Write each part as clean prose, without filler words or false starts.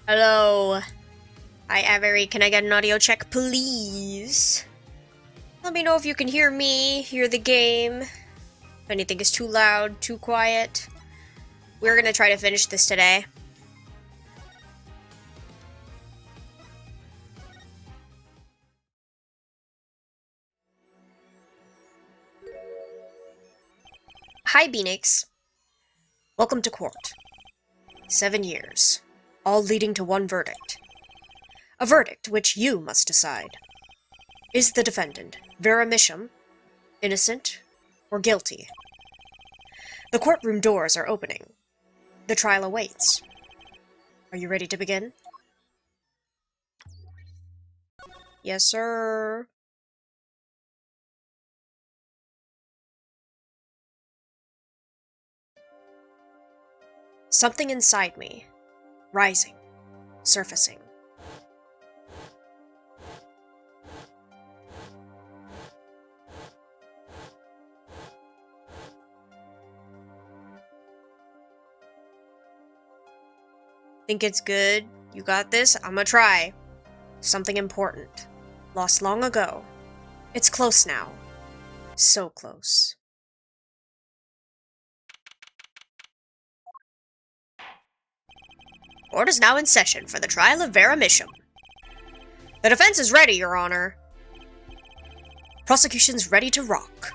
Hello. Hi, Avery. Can I get an audio check, please? Let me know if you can hear me, hear the game. If anything is too loud, too quiet. We're gonna try to finish this today. Hi, Beanix. Welcome to court. 7 years, all leading to one verdict. A verdict which you must decide. Is the defendant, Vera Misham, innocent or guilty? The courtroom doors are opening. The trial awaits. Are you ready to begin? Yes, sir. Something inside me, rising, surfacing. Think it's good? You got this? I'ma try. Something important. Lost long ago. It's close now. So close. Court is now in session for the trial of Vera Misham. The defense is ready, Your Honor. Prosecution's ready to rock.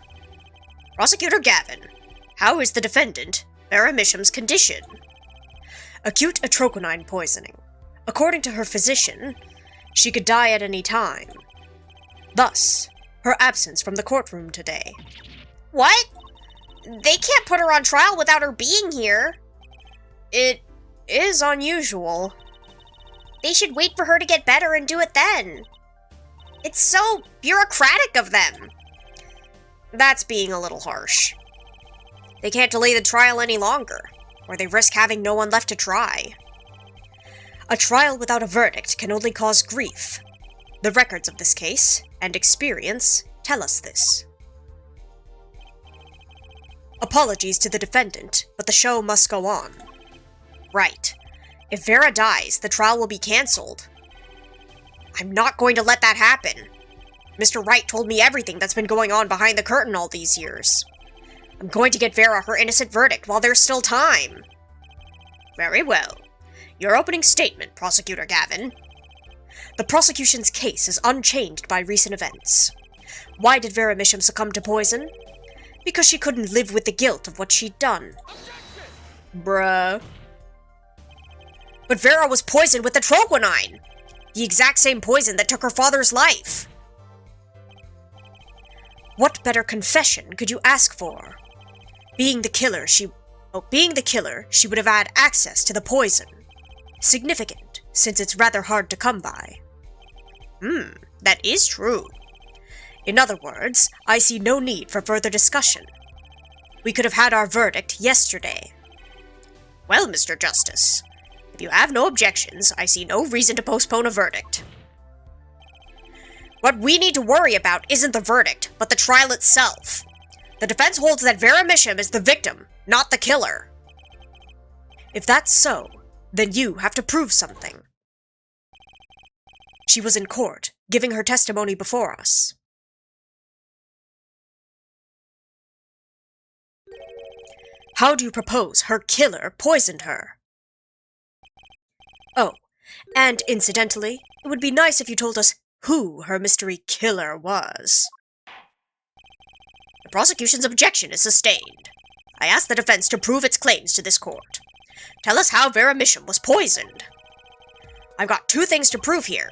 Prosecutor Gavin, how is the defendant, Vera Misham's condition? Acute atroquinine poisoning. According to her physician, she could die at any time. Thus, her absence from the courtroom today. What? They can't put her on trial without her being here. It is unusual. They should wait for her to get better and do it then. It's so bureaucratic of them. That's being a little harsh. They can't delay the trial any longer, or they risk having no one left to try. A trial without a verdict can only cause grief. The records of this case, and experience, tell us this. Apologies to the defendant, but the show must go on. Right. If Vera dies, the trial will be cancelled. I'm not going to let that happen. Mr. Wright told me everything that's been going on behind the curtain all these years. I'm going to get Vera her innocent verdict while there's still time. Very well. Your opening statement, Prosecutor Gavin. The prosecution's case is unchanged by recent events. Why did Vera Misham succumb to poison? Because she couldn't live with the guilt of what she'd done. Bruh. But Vera was poisoned with atroquinine! The exact same poison that took her father's life! What better confession could you ask for? Being the killer, she would have had access to the poison. Significant, since it's rather hard to come by. That is true. In other words, I see no need for further discussion. We could have had our verdict yesterday. Well, Mr. Justice, if you have no objections, I see no reason to postpone a verdict. What we need to worry about isn't the verdict, but the trial itself. The defense holds that Vera Misham is the victim, not the killer. If that's so, then you have to prove something. She was in court, giving her testimony before us. How do you propose her killer poisoned her? Oh, and incidentally, it would be nice if you told us who her mystery killer was. The prosecution's objection is sustained. I ask the defense to prove its claims to this court. Tell us how Vera Misham was poisoned. I've got 2 things to prove here.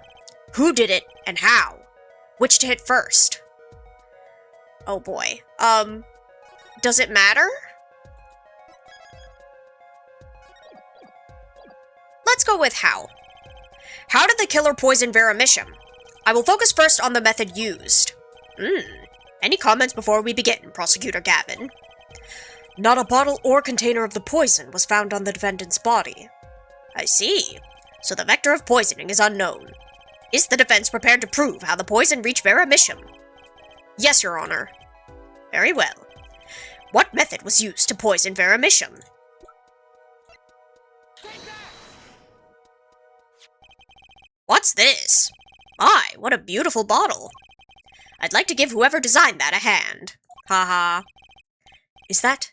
Who did it, and how? Which to hit first? Oh boy. Does it matter? Let's go with how. How did the killer poison Vera Misham? I will focus first on the method used. Any comments before we begin, Prosecutor Gavin? Not a bottle or container of the poison was found on the defendant's body. I see. So the vector of poisoning is unknown. Is the defense prepared to prove how the poison reached Vera Misham? Yes, Your Honor. Very well. What method was used to poison Vera Misham? What's this? My, what a beautiful bottle. I'd like to give whoever designed that a hand. Haha. Is that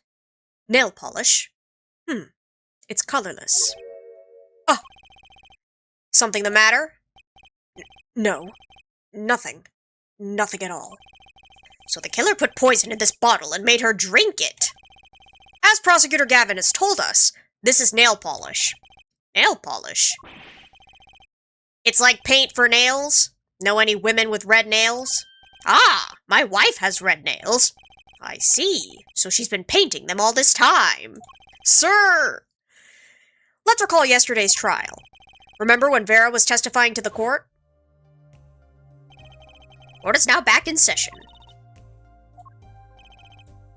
nail polish? It's colorless. Oh! Something the matter? No. Nothing. Nothing at all. So the killer put poison in this bottle and made her drink it. As Prosecutor Gavin has told us, this is nail polish. Nail polish? It's like paint for nails? Know any women with red nails? Ah, my wife has red nails. I see. So she's been painting them all this time. Sir! Let's recall yesterday's trial. Remember when Vera was testifying to the court? Court is now back in session.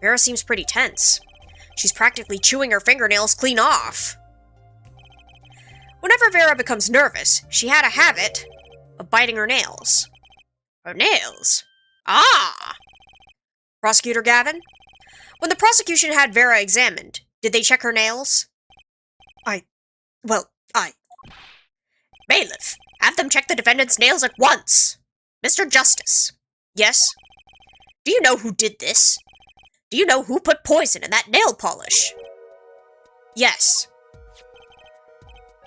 Vera seems pretty tense. She's practically chewing her fingernails clean off. Whenever Vera becomes nervous, she had a habit of biting her nails. Her nails? Ah! Prosecutor Gavin? When the prosecution had Vera examined, did they check her nails? Bailiff, have them check the defendant's nails at once. Mr. Justice. Yes? Do you know who did this? Do you know who put poison in that nail polish? Yes.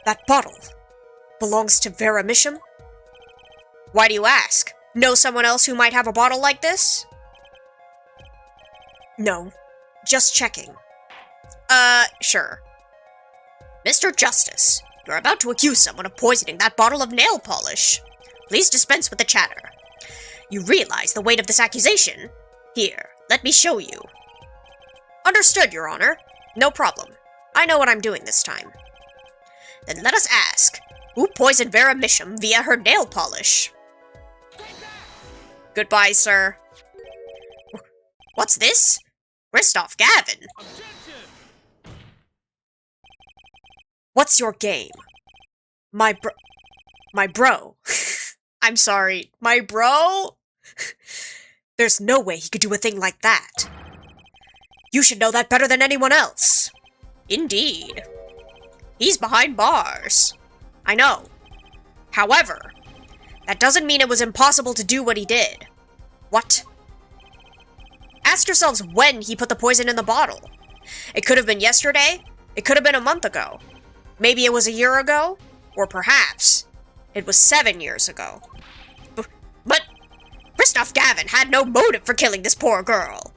That bottle belongs to Vera Misham? Why do you ask? Know someone else who might have a bottle like this? No. Just checking. Sure. Mr. Justice, you're about to accuse someone of poisoning that bottle of nail polish. Please dispense with the chatter. You realize the weight of this accusation? Here, let me show you. Understood, Your Honor. No problem. I know what I'm doing this time. Then let us ask, who poisoned Vera Misham via her nail polish? Goodbye, sir. What's this? Kristoph Gavin. What's your game? My bro. I'm sorry, my bro? There's no way he could do a thing like that. You should know that better than anyone else. Indeed. He's behind bars. I know. However, that doesn't mean it was impossible to do what he did. What? Ask yourselves when he put the poison in the bottle. It could have been yesterday. It could have been a month ago. Maybe it was a year ago. Or perhaps it was 7 years ago. But Kristoph Gavin had no motive for killing this poor girl.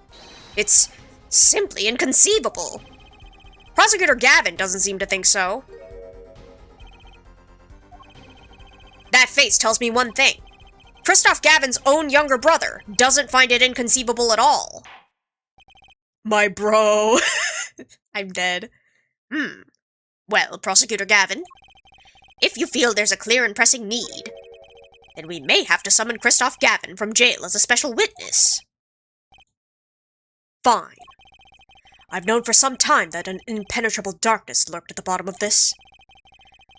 It's simply inconceivable. Prosecutor Gavin doesn't seem to think so. That face tells me one thing. Kristoph Gavin's own younger brother doesn't find it inconceivable at all. My bro. I'm dead. Well, Prosecutor Gavin, if you feel there's a clear and pressing need, then we may have to summon Kristoph Gavin from jail as a special witness. Fine. I've known for some time that an impenetrable darkness lurked at the bottom of this.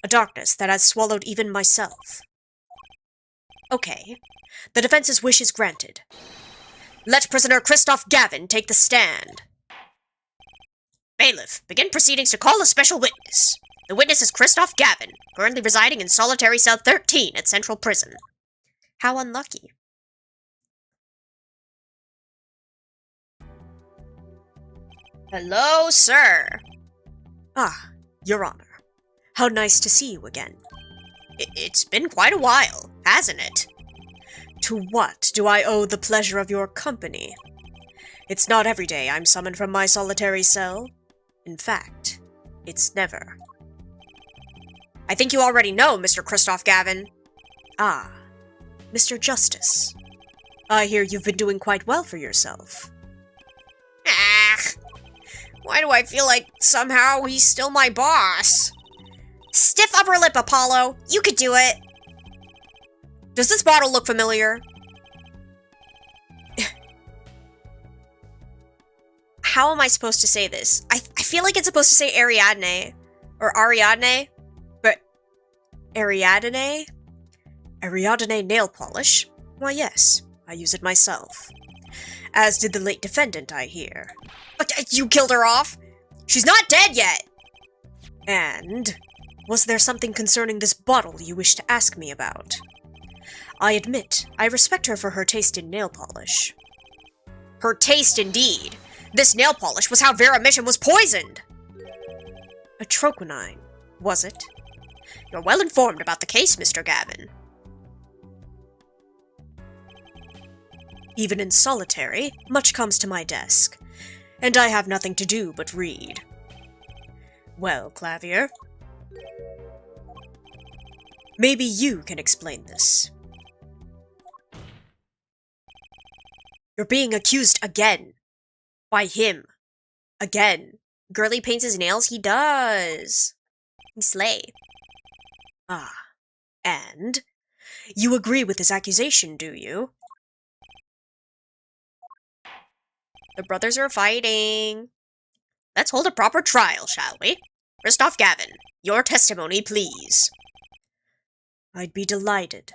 A darkness that has swallowed even myself. Okay, the defense's wish is granted. Let prisoner Kristoph Gavin take the stand. Bailiff, begin proceedings to call a special witness. The witness is Kristoph Gavin, currently residing in solitary cell 13 at Central Prison. How unlucky. Hello, sir. Ah, Your Honor. How nice to see you again. It's been quite a while, hasn't it? To what do I owe the pleasure of your company? It's not every day I'm summoned from my solitary cell. In fact, it's never. I think you already know, Mr. Kristoph Gavin. Ah, Mr. Justice. I hear you've been doing quite well for yourself. Why do I feel like somehow he's still my boss? Stiff upper lip, Apollo. You could do it. Does this bottle look familiar? How am I supposed to say this? I feel like it's supposed to say Ariadne. Or Ariadne. But Ariadne? Ariadne nail polish? Why, yes. I use it myself. As did the late defendant, I hear. You killed her off? She's not dead yet! And Was there something concerning this bottle you wish to ask me about? I admit, I respect her for her taste in nail polish. Her taste, indeed! This nail polish was how Vera Misham was poisoned! A troconine, was it? You're well informed about the case, Mr. Gavin. Even in solitary, much comes to my desk, and I have nothing to do but read. Well, Clavier, maybe you can explain this. You're being accused again. By him. Again. Girly paints his nails? He does. He slay. Ah. And? You agree with his accusation, do you? The brothers are fighting. Let's hold a proper trial, shall we? Kristoph Gavin, your testimony, please. I'd be delighted.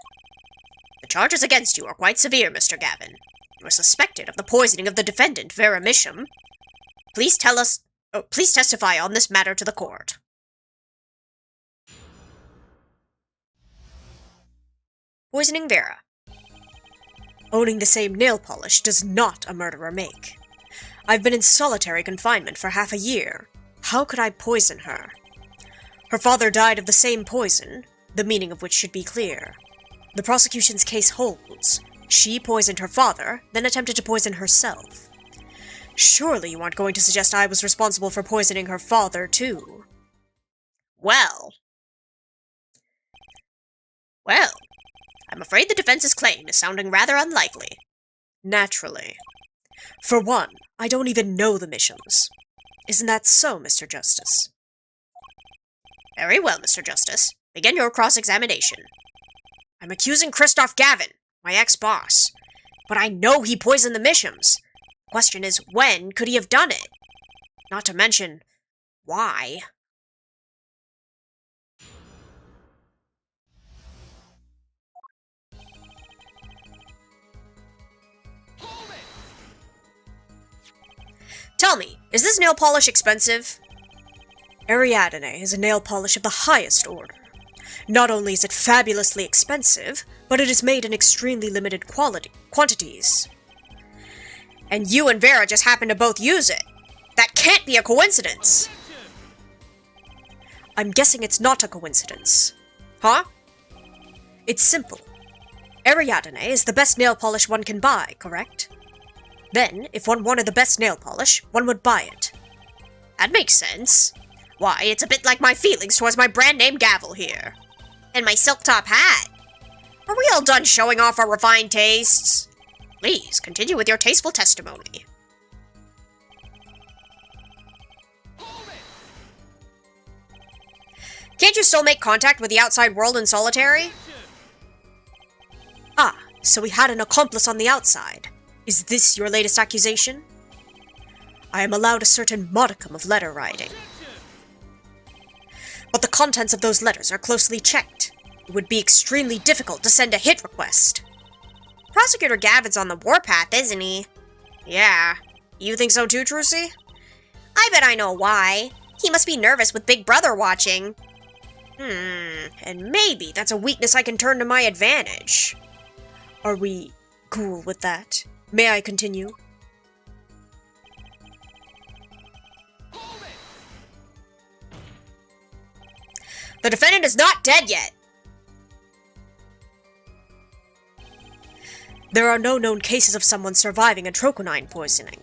The charges against you are quite severe, Mr. Gavin. You are suspected of the poisoning of the defendant, Vera Misham. Please testify on this matter to the court. Poisoning Vera. Owning the same nail polish does not a murderer make. I've been in solitary confinement for half a year. How could I poison her? Her father died of the same poison, the meaning of which should be clear. The prosecution's case holds. She poisoned her father, then attempted to poison herself. Surely you aren't going to suggest I was responsible for poisoning her father, too. Well, I'm afraid the defense's claim is sounding rather unlikely. Naturally. For one, I don't even know the Mishams. Isn't that so, Mr. Justice? Very well, Mr. Justice. Begin your cross-examination. I'm accusing Kristoph Gavin, my ex-boss. But I know he poisoned the Mishams. Question is, when could he have done it? Not to mention, why? Tell me, is this nail polish expensive? Ariadne is a nail polish of the highest order. Not only is it fabulously expensive, but it is made in extremely limited quantities. And you and Vera just happen to both use it. That can't be a coincidence! I'm guessing it's not a coincidence. Huh? It's simple. Ariadne is the best nail polish one can buy, correct? Then, if one wanted the best nail polish, one would buy it. That makes sense. Why, it's a bit like my feelings towards my brand name gavel here. And my silk top hat. Are we all done showing off our refined tastes? Please, continue with your tasteful testimony. Can't you still make contact with the outside world in solitary? Ah, so we had an accomplice on the outside. Is this your latest accusation? I am allowed a certain modicum of letter writing. But the contents of those letters are closely checked. It would be extremely difficult to send a hit request. Prosecutor Gavin's on the warpath, isn't he? Yeah. You think so too, Trucy? I bet I know why. He must be nervous with Big Brother watching. And maybe that's a weakness I can turn to my advantage. Are we cool with that? May I continue? The defendant is not dead yet. There are no known cases of someone surviving a troconine poisoning.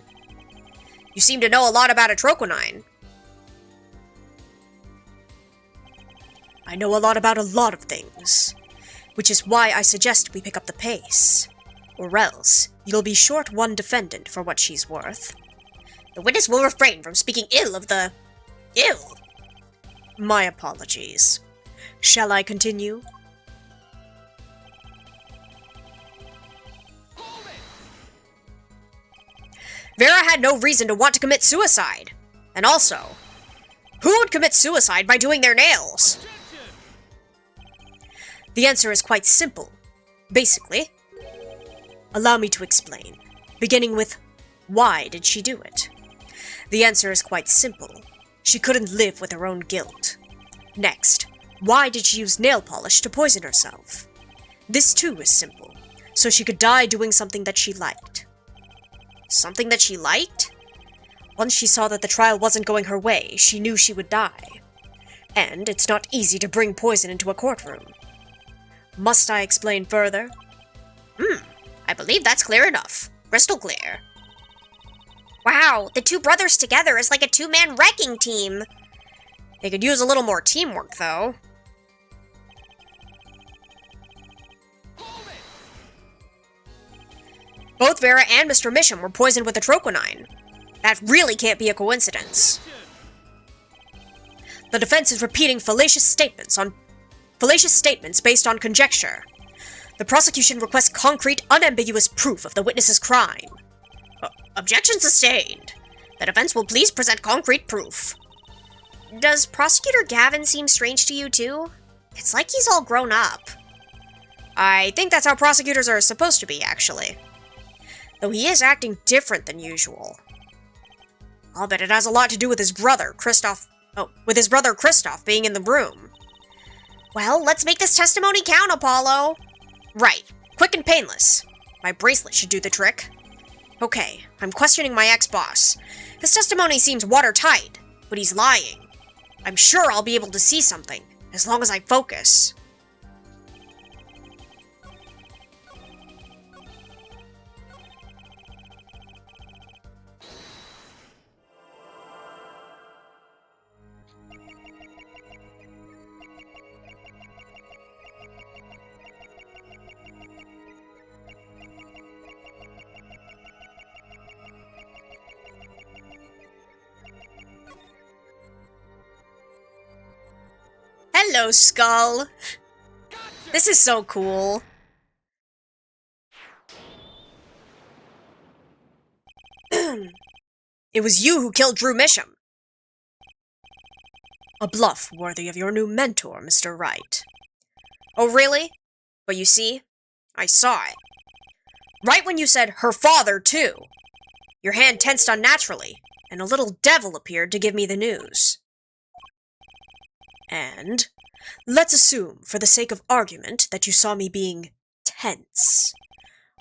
You seem to know a lot about a troconine. I know a lot about a lot of things, which is why I suggest we pick up the pace. Or else, you'll be short one defendant for what she's worth. The witness will refrain from speaking ill of the... ill. My apologies. Shall I continue? Vera had no reason to want to commit suicide. And also, who would commit suicide by doing their nails? The answer is quite simple. Basically, allow me to explain, beginning with, why did she do it? The answer is quite simple. She couldn't live with her own guilt. Next, Why did she use nail polish to poison herself? This too is simple, so she could die doing something that she liked. Something that she liked? Once she saw that the trial wasn't going her way, she knew she would die. And it's not easy to bring poison into a courtroom. Must I explain further? I believe that's clear enough. Crystal clear. Wow, the two brothers together is like a two-man wrecking team. They could use a little more teamwork, though. Both Vera and Mr. Misham were poisoned with atroquinine. That really can't be a coincidence. The defense is repeating fallacious statements based on conjecture. The prosecution requests concrete, unambiguous proof of the witness's crime. Objection sustained. The defense will please present concrete proof. Does Prosecutor Gavin seem strange to you too? It's like he's all grown up. I think that's how prosecutors are supposed to be, actually. Though he is acting different than usual. I'll bet it has a lot to do with his brother, Kristoph being in the room. Well, let's make this testimony count, Apollo. Right. Quick and painless. My bracelet should do the trick. Okay, I'm questioning my ex-boss. His testimony seems watertight, but he's lying. I'm sure I'll be able to see something, as long as I focus. Hello, Skull. This is so cool. It was you who killed Drew Misham. A bluff worthy of your new mentor, Mr. Wright. Oh, really? But you see, I saw it. Right when you said, her father, too. Your hand tensed unnaturally, and a little devil appeared to give me the news. And let's assume, for the sake of argument, that you saw me being tense.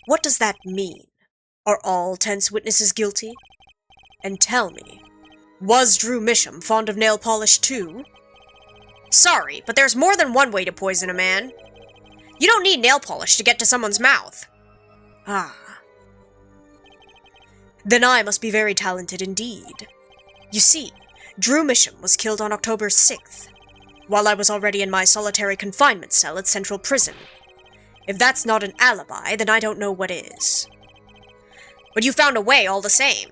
What does that mean? Are all tense witnesses guilty? And tell me, was Drew Misham fond of nail polish too? Sorry, but there's more than one way to poison a man. You don't need nail polish to get to someone's mouth. Ah. Then I must be very talented indeed. You see, Drew Misham was killed on October 6th. While I was already in my solitary confinement cell at Central Prison. If that's not an alibi, then I don't know what is. But you found a way all the same.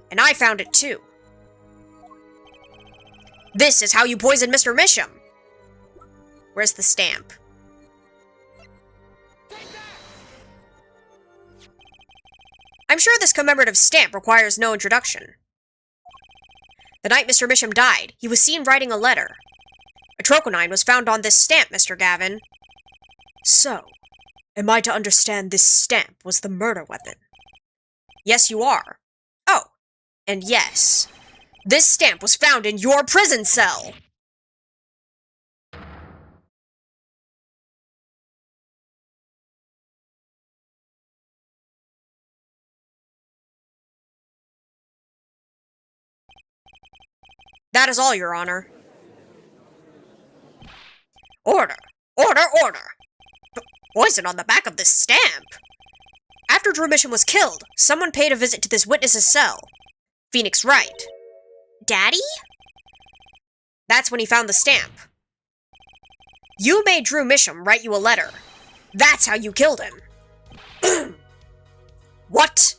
And I found it too. This is how you poisoned Mr. Misham. Where's the stamp? I'm sure this commemorative stamp requires no introduction. The night Mr. Misham died, he was seen writing a letter. Atroquinine was found on this stamp, Mr. Gavin. So, am I to understand this stamp was the murder weapon? Yes, you are. Oh, and yes, this stamp was found in your prison cell! That is all, Your Honor. Order! Order! Order! Poison on the back of this stamp! After Drew Misham was killed, someone paid a visit to this witness's cell. Phoenix Wright. Daddy? That's when he found the stamp. You made Drew Misham write you a letter. That's how you killed him. What?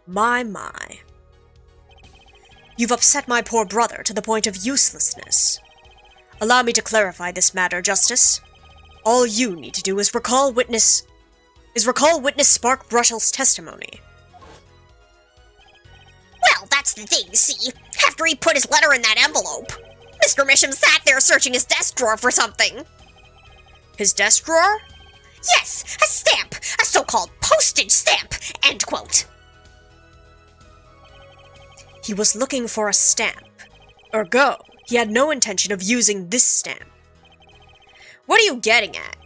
My. You've upset my poor brother to the point of uselessness. Allow me to clarify this matter, Justice. All you need to do is recall witness Spark Brushel's testimony. Well, that's the thing, see? After he put his letter in that envelope, Mr. Misham sat there searching his desk drawer for something. His desk drawer? Yes, a stamp! A so-called postage stamp! End quote. He was looking for a stamp. Ergo, he had no intention of using this stamp. What are you getting at?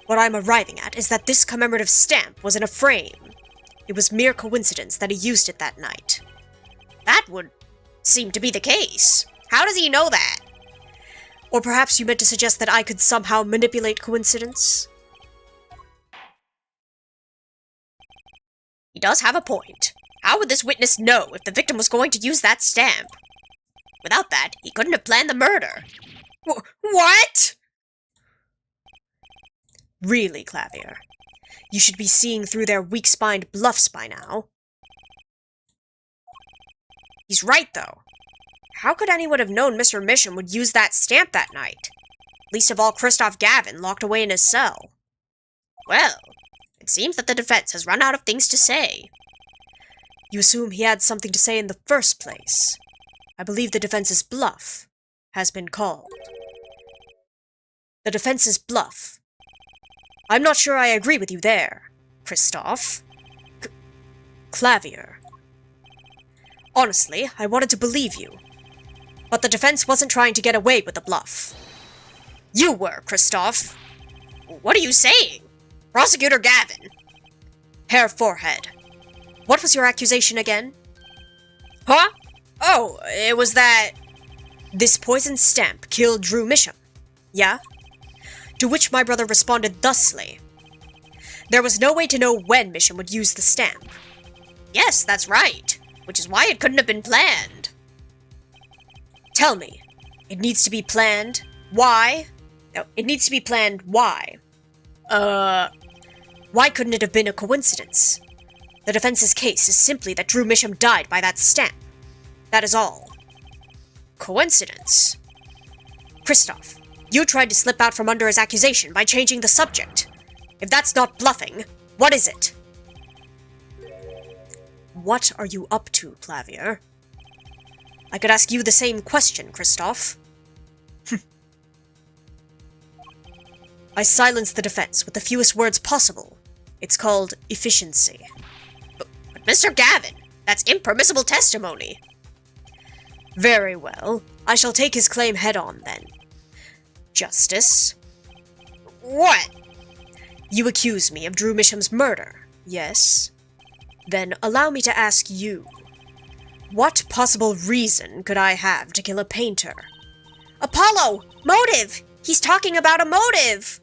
What I'm arriving at is that this commemorative stamp was in a frame. It was mere coincidence that he used it that night. That would seem to be the case. How does he know that? Or perhaps you meant to suggest that I could somehow manipulate coincidence? He does have a point. How would this witness know if the victim was going to use that stamp? Without that, he couldn't have planned the murder. What? Really, Clavier? You should be seeing through their weak-spined bluffs by now. He's right, though. How could anyone have known Mr. Misham would use that stamp that night? Least of all Kristoph Gavin, locked away in his cell. Well, it seems that the defense has run out of things to say. You assume he had something to say in the first place. I believe the defense's bluff has been called. The defense's bluff. I'm not sure I agree with you there, Kristoph. Clavier. Honestly, I wanted to believe you. But the defense wasn't trying to get away with the bluff. You were, Kristoph. What are you saying? Prosecutor Gavin. Hair Forehead. What was your accusation again? Huh? Oh, it was that... This poison stamp killed Drew Misham. Yeah? To which my brother responded thusly. There was no way to know when Misham would use the stamp. Yes, that's right. Which is why it couldn't have been planned. Tell me. It needs to be planned. Why? No, it needs to be planned. Why? Why couldn't it have been a coincidence? The defense's case is simply that Drew Misham died by that stamp. That is all. Coincidence? Kristoph, you tried to slip out from under his accusation by changing the subject. If that's not bluffing, what is it? What are you up to, Clavier? I could ask you the same question, Kristoph. I silenced the defense with the fewest words possible. It's called efficiency. But Mr. Gavin, that's impermissible testimony. Very well. I shall take his claim head-on, then. Justice? What? You accuse me of Drew Misham's murder, yes? Then allow me to ask you. What possible reason could I have to kill a painter? Apollo! Motive! He's talking about a motive!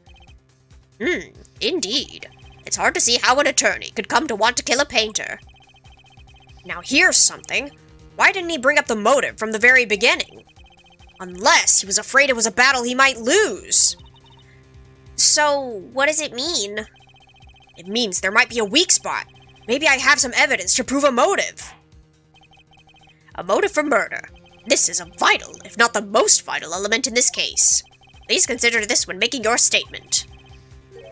Indeed. It's hard to see how an attorney could come to want to kill a painter. Now here's something. Why didn't he bring up the motive from the very beginning? Unless he was afraid it was a battle he might lose. So, what does it mean? It means there might be a weak spot. Maybe I have some evidence to prove a motive. A motive for murder. This is a vital, if not the most vital element in this case. Please consider this when making your statement.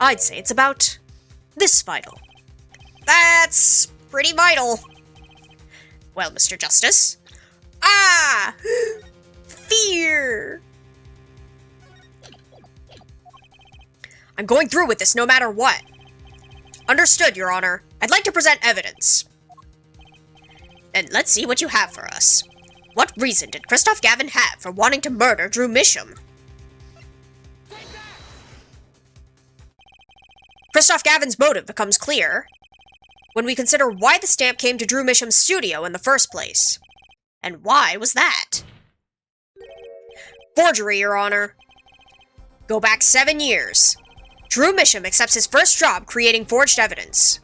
I'd say it's about this vital. That's pretty vital. Well, Mr. Justice. Ah! Fear! I'm going through with this no matter what. Understood, Your Honor. I'd like to present evidence. Then let's see what you have for us. What reason did Kristoph Gavin have for wanting to murder Drew Misham? Kristoph Gavin's motive becomes clear when we consider why the stamp came to Drew Misham's studio in the first place. And why was that? Forgery, Your Honor. Go back 7 years. Drew Misham accepts his first job creating forged evidence.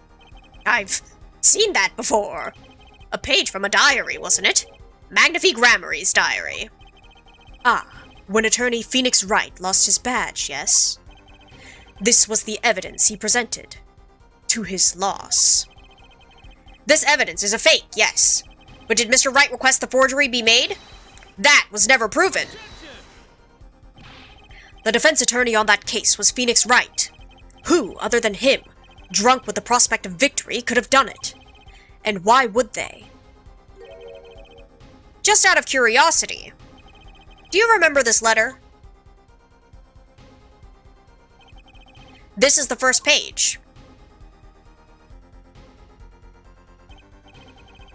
I've seen that before. A page from a diary, wasn't it? Magnifique Gramarye's diary. Ah, when attorney Phoenix Wright lost his badge, yes? This was the evidence he presented. To his loss. This evidence is a fake, yes. But did Mr. Wright request the forgery be made? That was never proven. The defense attorney on that case was Phoenix Wright. Who, other than him, drunk with the prospect of victory, could have done it? And why would they? Just out of curiosity, do you remember this letter? This is the first page.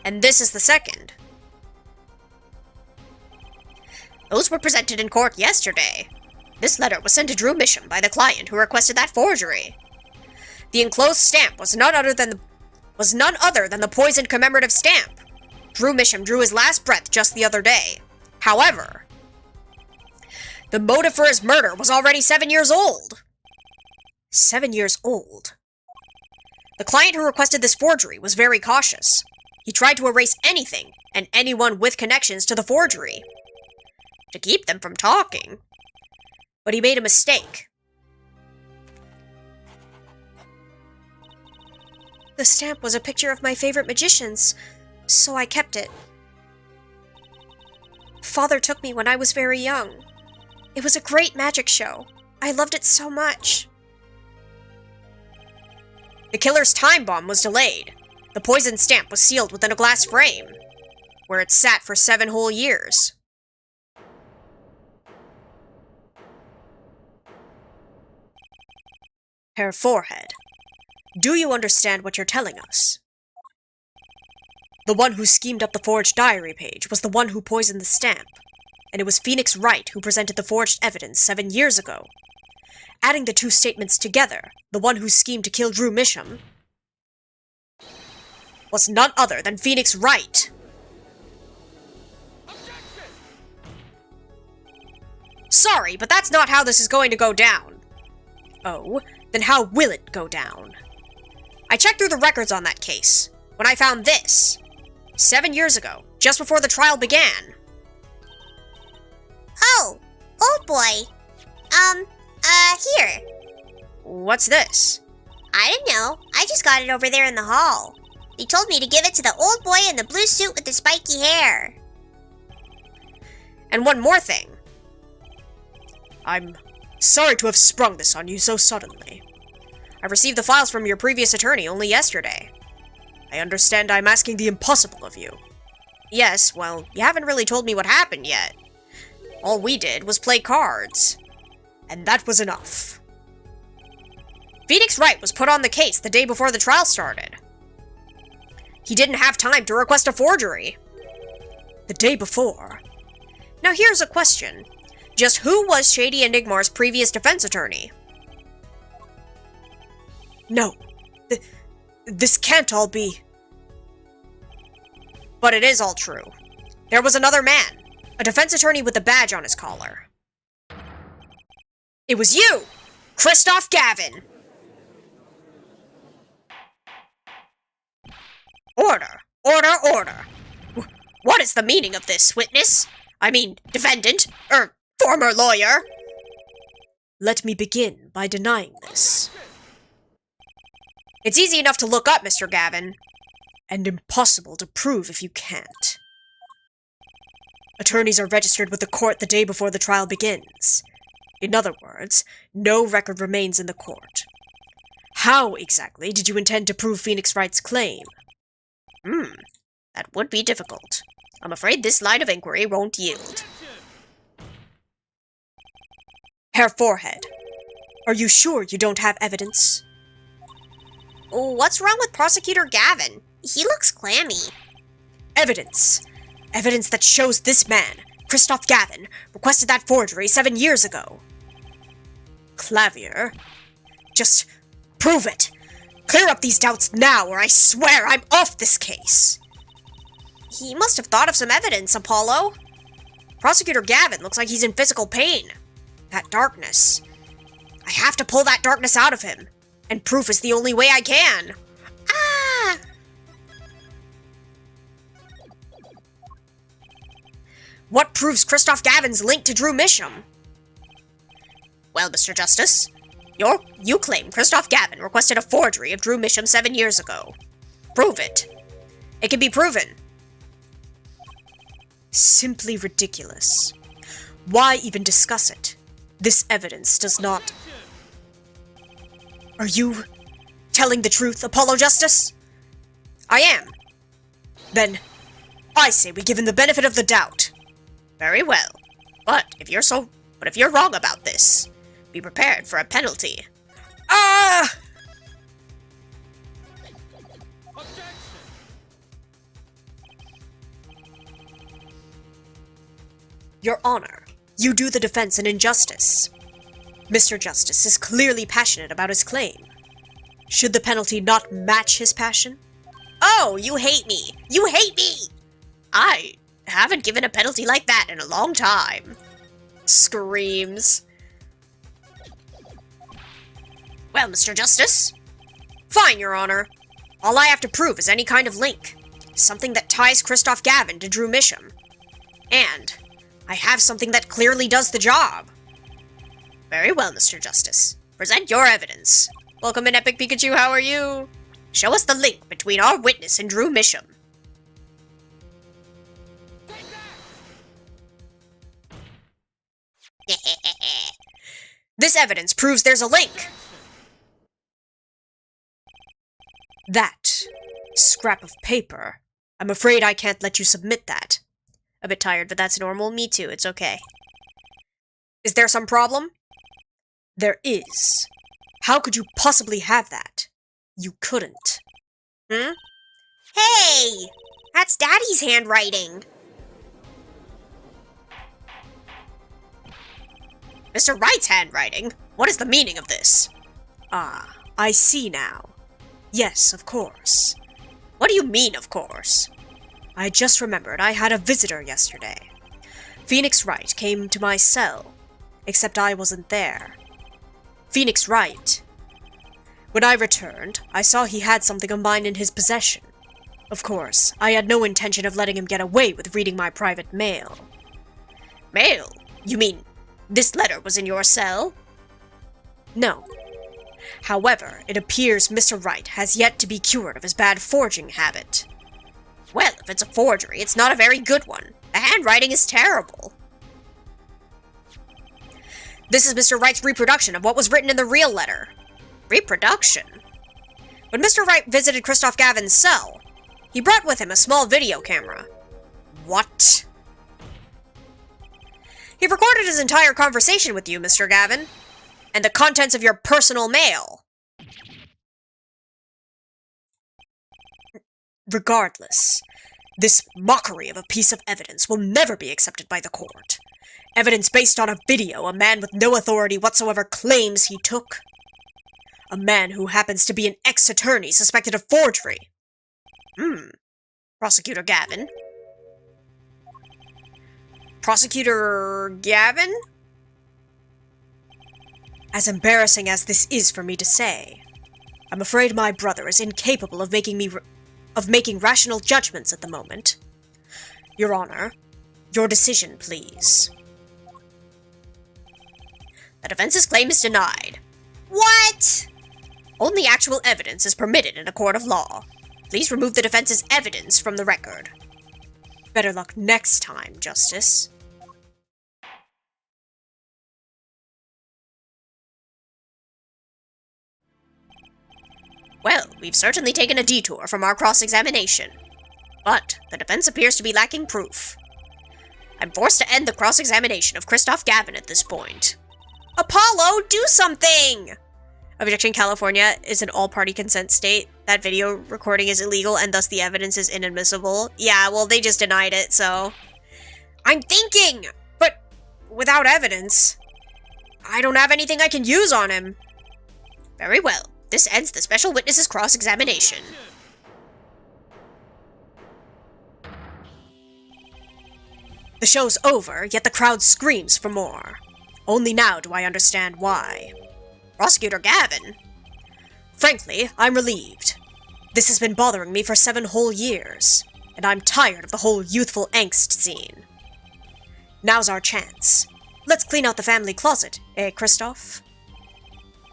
And this is the second. Those were presented in court yesterday. This letter was sent to Drew Misham by the client who requested that forgery. The enclosed stamp was none other than the poisoned commemorative stamp. Drew Misham drew his last breath just the other day. However, the motive for his murder was already 7 years old. 7 years old? The client who requested this forgery was very cautious. He tried to erase anything and anyone with connections to the forgery, to keep them from talking. But he made a mistake. The stamp was a picture of my favorite magicians, so I kept it. Father took me when I was very young. It was a great magic show. I loved it so much. The killer's time bomb was delayed. The poison stamp was sealed within a glass frame, where it sat for 7 whole years. Herr Forehead, do you understand what you're telling us? The one who schemed up the forged diary page was the one who poisoned the stamp, and it was Phoenix Wright who presented the forged evidence 7 years ago. Adding the two statements together, the one who schemed to kill Drew Misham was none other than Phoenix Wright. Sorry, but that's not how this is going to go down. Oh, then how will it go down? I checked through the records on that case, when I found this. 7 years ago, just before the trial began. Oh, old boy. Here. What's this? I didn't know. I just got it over there in the hall. They told me to give it to the old boy in the blue suit with the spiky hair. And one more thing. I'm sorry to have sprung this on you so suddenly. I received the files from your previous attorney only yesterday. I understand I'm asking the impossible of you. Yes, well, you haven't really told me what happened yet. All we did was play cards. And that was enough. Phoenix Wright was put on the case the day before the trial started. He didn't have time to request a forgery. The day before. Now here's a question. Just who was Shady Enigmar's previous defense attorney? No. This can't all be. But it is all true. There was another man, a defense attorney with a badge on his collar. It was you, Kristoph Gavin. Order, order, order. What is the meaning of this, witness? I mean, defendant, former lawyer. Let me begin by denying this. It's easy enough to look up, Mr. Gavin, and impossible to prove if you can't. Attorneys are registered with the court the day before the trial begins. In other words, no record remains in the court. How exactly did you intend to prove Phoenix Wright's claim? That would be difficult. I'm afraid this line of inquiry won't yield. Herr Forehead, are you sure you don't have evidence? What's wrong with Prosecutor Gavin? He looks clammy. Evidence! Evidence that shows this man, Kristoph Gavin, requested that forgery 7 years ago. Clavier? Just prove it! Clear up these doubts now, or I swear I'm off this case! He must have thought of some evidence, Apollo. Prosecutor Gavin looks like he's in physical pain. That darkness. I have to pull that darkness out of him. And proof is the only way I can. Ah! What proves Kristoph Gavin's link to Drew Misham? Well, Mr. Justice, you claim Kristoph Gavin requested a forgery of Drew Misham 7 years ago. Prove it. It can be proven. Simply ridiculous. Why even discuss it? This evidence does not... Are you telling the truth, Apollo Justice? I am. Then, I say we give him the benefit of the doubt. Very well. But if you're wrong about this, be prepared for a penalty. Ah! Your Honor, you do the defense an injustice. Mr. Justice is clearly passionate about his claim. Should the penalty not match his passion? Oh, you hate me! You hate me! I haven't given a penalty like that in a long time. Screams. Well, Mr. Justice? Fine, Your Honor. All I have to prove is any kind of link. Something that ties Kristoph Gavin to Drew Misham. And I have something that clearly does the job. Very well, Mr. Justice. Present your evidence. Welcome in, Epic Pikachu, how are you? Show us the link between our witness and Drew Misham. This evidence proves there's a link. That scrap of paper. I'm afraid I can't let you submit that. A bit tired, but that's normal. Me too, it's okay. Is there some problem? There is. How could you possibly have that? You couldn't. Hmm? Hey! That's Daddy's handwriting. Mr. Wright's handwriting? What is the meaning of this? Ah, I see now. Yes, of course. What do you mean, of course? I just remembered I had a visitor yesterday. Phoenix Wright came to my cell, except I wasn't there. Phoenix Wright. When I returned, I saw he had something of mine in his possession. Of course, I had no intention of letting him get away with reading my private mail. Mail? You mean this letter was in your cell? No. However, it appears Mr. Wright has yet to be cured of his bad forging habit. Well, if it's a forgery, it's not a very good one. The handwriting is terrible. This is Mr. Wright's reproduction of what was written in the real letter. Reproduction? When Mr. Wright visited Kristoph Gavin's cell, he brought with him a small video camera. What? He recorded his entire conversation with you, Mr. Gavin, and the contents of your personal mail. Regardless, this mockery of a piece of evidence will never be accepted by the court. Evidence based on a video a man with no authority whatsoever claims he took. A man who happens to be an ex-attorney suspected of forgery. Prosecutor Gavin? Prosecutor Gavin? As embarrassing as this is for me to say, I'm afraid my brother is incapable of making rational judgments at the moment. Your Honor, your decision, please. The defense's claim is denied. What? Only actual evidence is permitted in a court of law. Please remove the defense's evidence from the record. Better luck next time, Justice. Well, we've certainly taken a detour from our cross-examination. But the defense appears to be lacking proof. I'm forced to end the cross-examination of Kristoph Gavin at this point. Apollo, do something! Objection: California is an all-party consent state. That video recording is illegal, and thus the evidence is inadmissible. Yeah, well, they just denied it, so... I'm thinking! But without evidence, I don't have anything I can use on him. Very well. This ends the special witness's cross-examination. The show's over, yet the crowd screams for more. Only now do I understand why. Prosecutor Gavin? Frankly, I'm relieved. This has been bothering me for 7 whole years, and I'm tired of the whole youthful angst scene. Now's our chance. Let's clean out the family closet, eh, Kristoph?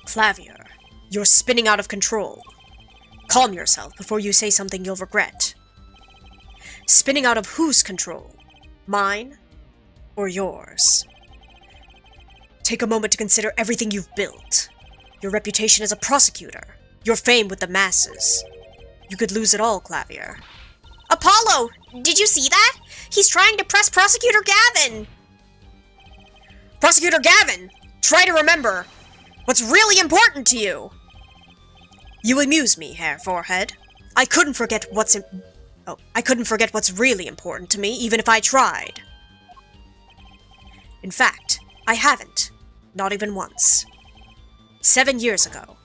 Clavier, you're spinning out of control. Calm yourself before you say something you'll regret. Spinning out of whose control? Mine or yours? Take a moment to consider everything you've built. Your reputation as a prosecutor, your fame with the masses. You could lose it all, Clavier. Apollo! Did you see that? He's trying to press Prosecutor Gavin! Prosecutor Gavin! Try to remember what's really important to you! You amuse me, Hair Forehead. I couldn't forget what's really important to me, even if I tried. In fact, I haven't. Not even once. 7 years ago.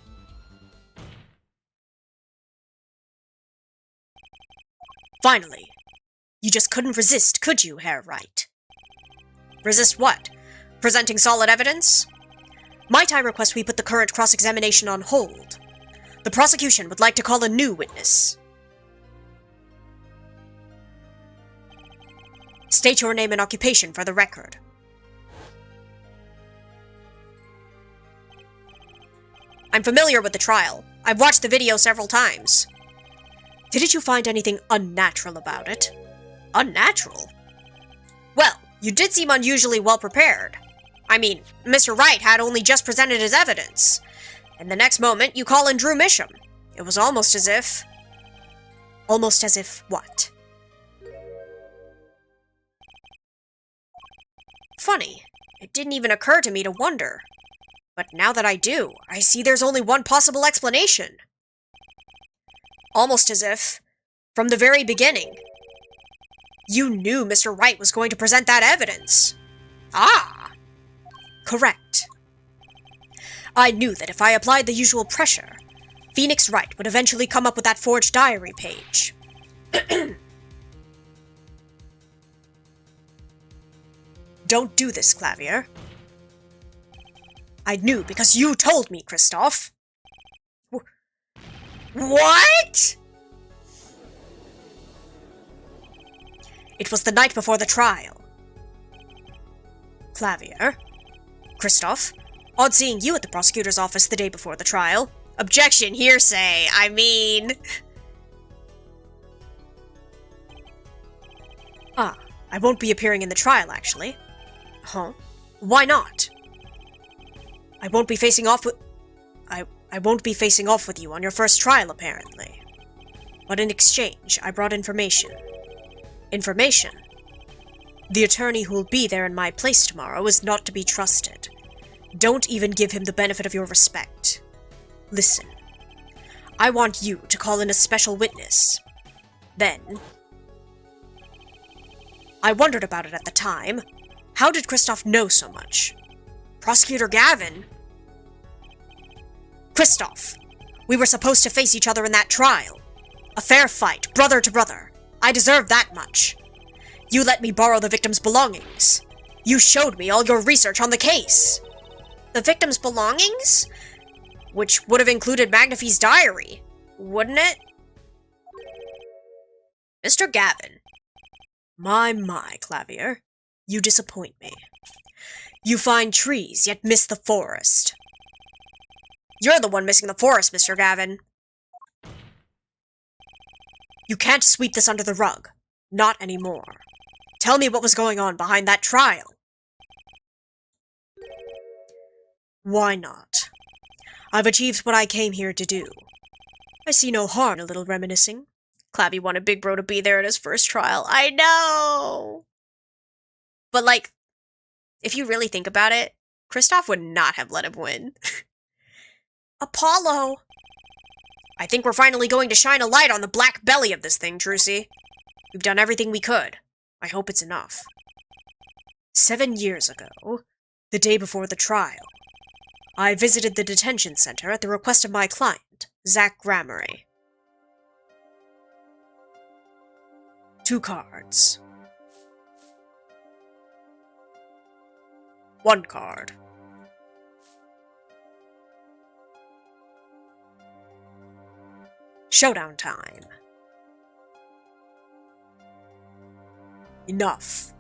Finally. You just couldn't resist, could you, Herr Wright? Resist what? Presenting solid evidence? Might I request we put the current cross-examination on hold? The prosecution would like to call a new witness. State your name and occupation for the record. I'm familiar with the trial. I've watched the video several times. Didn't you find anything unnatural about it? Unnatural? Well, you did seem unusually well prepared. I mean, Mr. Wright had only just presented his evidence, and the next moment you call in Drew Misham. It was almost as if... Almost as if what? Funny, it didn't even occur to me to wonder. But now that I do, I see there's only one possible explanation. Almost as if, from the very beginning, you knew Mr. Wright was going to present that evidence. Ah! Correct. I knew that if I applied the usual pressure, Phoenix Wright would eventually come up with that forged diary page. Don't do this, Clavier. I knew because you told me, Kristoph. What? It was the night before the trial. Clavier. Kristoph. Odd seeing you at the prosecutor's office the day before the trial. Objection, hearsay. I mean... Ah, I won't be appearing in the trial, actually. Huh? Why not? I won't be facing off with... I won't be facing off with you on your first trial, apparently. But in exchange, I brought information. Information? The attorney who will be there in my place tomorrow is not to be trusted. Don't even give him the benefit of your respect. Listen. I want you to call in a special witness. Then... I wondered about it at the time. How did Kristoph know so much? Prosecutor Gavin? Kristoph! We were supposed to face each other in that trial. A fair fight, brother to brother. I deserve that much. You let me borrow the victim's belongings. You showed me all your research on the case. The victim's belongings? Which would have included Magnifi's diary, wouldn't it? Mr. Gavin. My, Clavier. You disappoint me. You find trees, yet miss the forest. You're the one missing the forest, Mr. Gavin. You can't sweep this under the rug. Not anymore. Tell me what was going on behind that trial. Why not? I've achieved what I came here to do. I see no harm in a little reminiscing. Clavy wanted Big Bro to be there at his first trial. I know! But, like, if you really think about it, Kristoph would not have let him win. Apollo! I think we're finally going to shine a light on the black belly of this thing, Drusy. We've done everything we could. I hope it's enough. 7 years ago, the day before the trial, I visited the detention center at the request of my client, Zach Gramery. 2 cards. 1 card. Showdown time. Enough.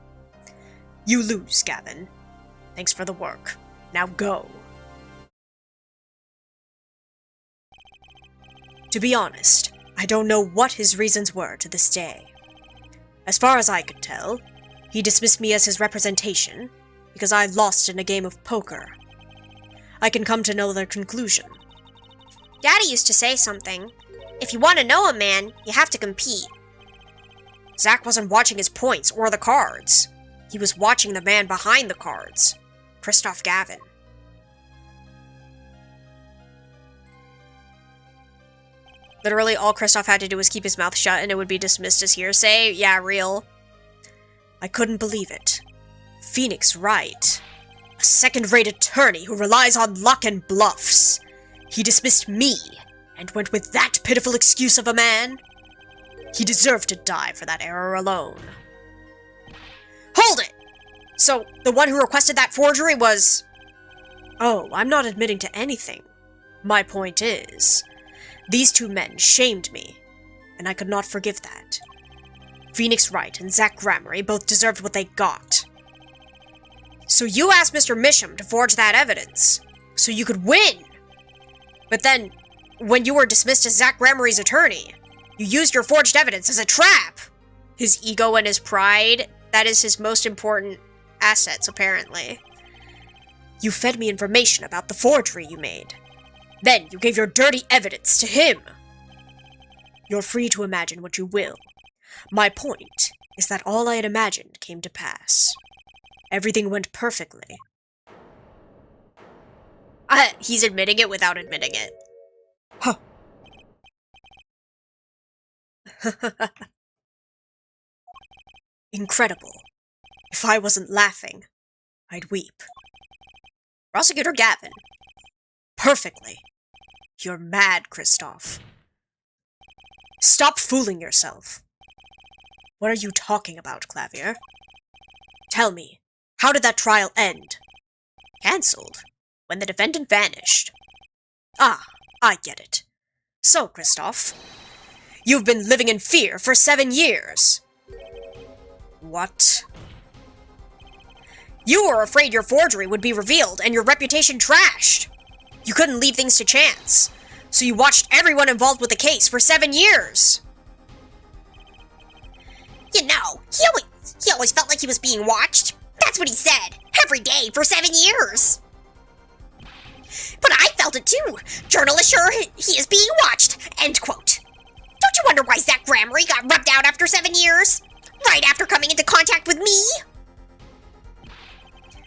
You lose, Gavin. Thanks for the work. Now go. To be honest, I don't know what his reasons were to this day. As far as I could tell, he dismissed me as his representation because I lost in a game of poker. I can come to no other conclusion. Daddy used to say something. If you want to know a man, you have to compete. Zach wasn't watching his points or the cards. He was watching the man behind the cards, Kristoph Gavin. Literally, all Kristoph had to do was keep his mouth shut and it would be dismissed as hearsay. Yeah, real. I couldn't believe it. Phoenix Wright. A second-rate attorney who relies on luck and bluffs. He dismissed me and went with that pitiful excuse of a man? He deserved to die for that error alone. Hold it! So, the one who requested that forgery was... Oh, I'm not admitting to anything. My point is, these two men shamed me, and I could not forgive that. Phoenix Wright and Zach Gramarye both deserved what they got. So you asked Mr. Misham to forge that evidence, so you could win! But then, when you were dismissed as Zach Gramarye's attorney, you used your forged evidence as a trap! His ego and his pride, that is his most important assets, apparently. You fed me information about the forgery you made. Then you gave your dirty evidence to him. You're free to imagine what you will. My point is that all I had imagined came to pass. Everything went perfectly. He's admitting it without admitting it. Huh. Incredible. If I wasn't laughing, I'd weep. Prosecutor Gavin. Perfectly. You're mad, Kristoph. Stop fooling yourself. What are you talking about, Clavier? Tell me, how did that trial end? Cancelled. When the defendant vanished. Ah, I get it. So, Kristoph, you've been living in fear for 7 years. What? You were afraid your forgery would be revealed and your reputation trashed. You couldn't leave things to chance, so you watched everyone involved with the case for 7 years. You know, he always felt like he was being watched. That's what he said, every day for 7 years. But I felt it too. Journalists sure he is being watched, end quote. Don't you wonder why Zach Gramarye got rubbed out after 7 years? Right after coming into contact with me?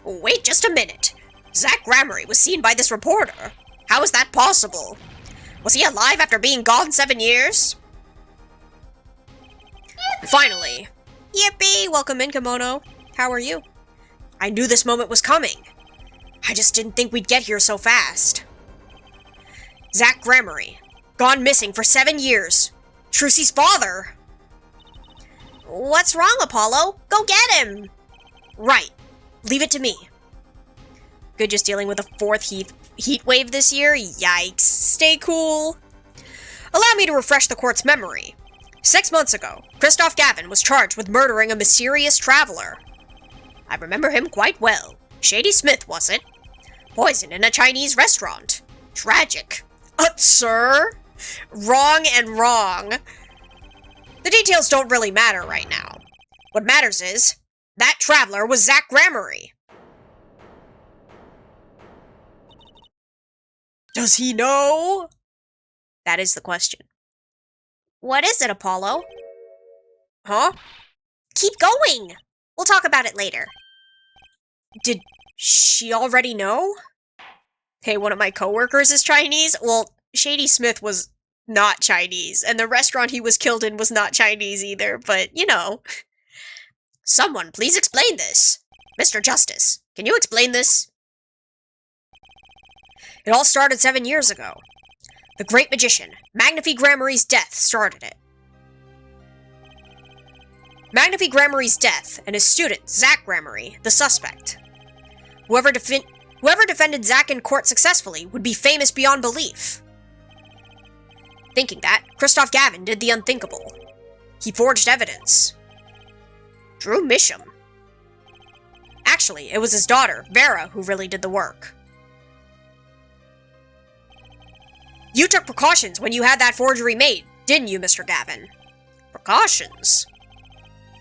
Wait just a minute. Zach Gramarye was seen by this reporter. How is that possible? Was he alive after being gone 7 years? Finally. Yippee! Welcome in, Kimono. How are you? I knew this moment was coming. I just didn't think we'd get here so fast. Zach Gramarye, gone missing for 7 years. Trucy's father. What's wrong, Apollo? Go get him! Right. Leave it to me. Good, just dealing with a 4th heat wave this year? Yikes. Stay cool. Allow me to refresh the court's memory. 6 months ago, Kristoph Gavin was charged with murdering a mysterious traveler. I remember him quite well. Shady Smith, was it? Poison in a Chinese restaurant. Tragic. Sir? Wrong and wrong. The details don't really matter right now. What matters is, that traveler was Zach Gramarye. Does he know? That is the question. What is it, Apollo? Huh? Keep going! We'll talk about it later. Did she already know? Hey, one of my coworkers is Chinese? Well, Shady Smith was not Chinese, and the restaurant he was killed in was not Chinese either, but, you know. Someone, please explain this. Mr. Justice, can you explain this? It all started 7 years ago. The great magician, Magnifi Gramarye's death started it. Magnifi Gramarye's death, and his student, Zach Gramarye, the suspect. Whoever defended Zach in court successfully would be famous beyond belief. Thinking that, Kristoph Gavin did the unthinkable. He forged evidence. Drew Misham. Actually, it was his daughter, Vera, who really did the work. You took precautions when you had that forgery made, didn't you, Mr. Gavin? Precautions?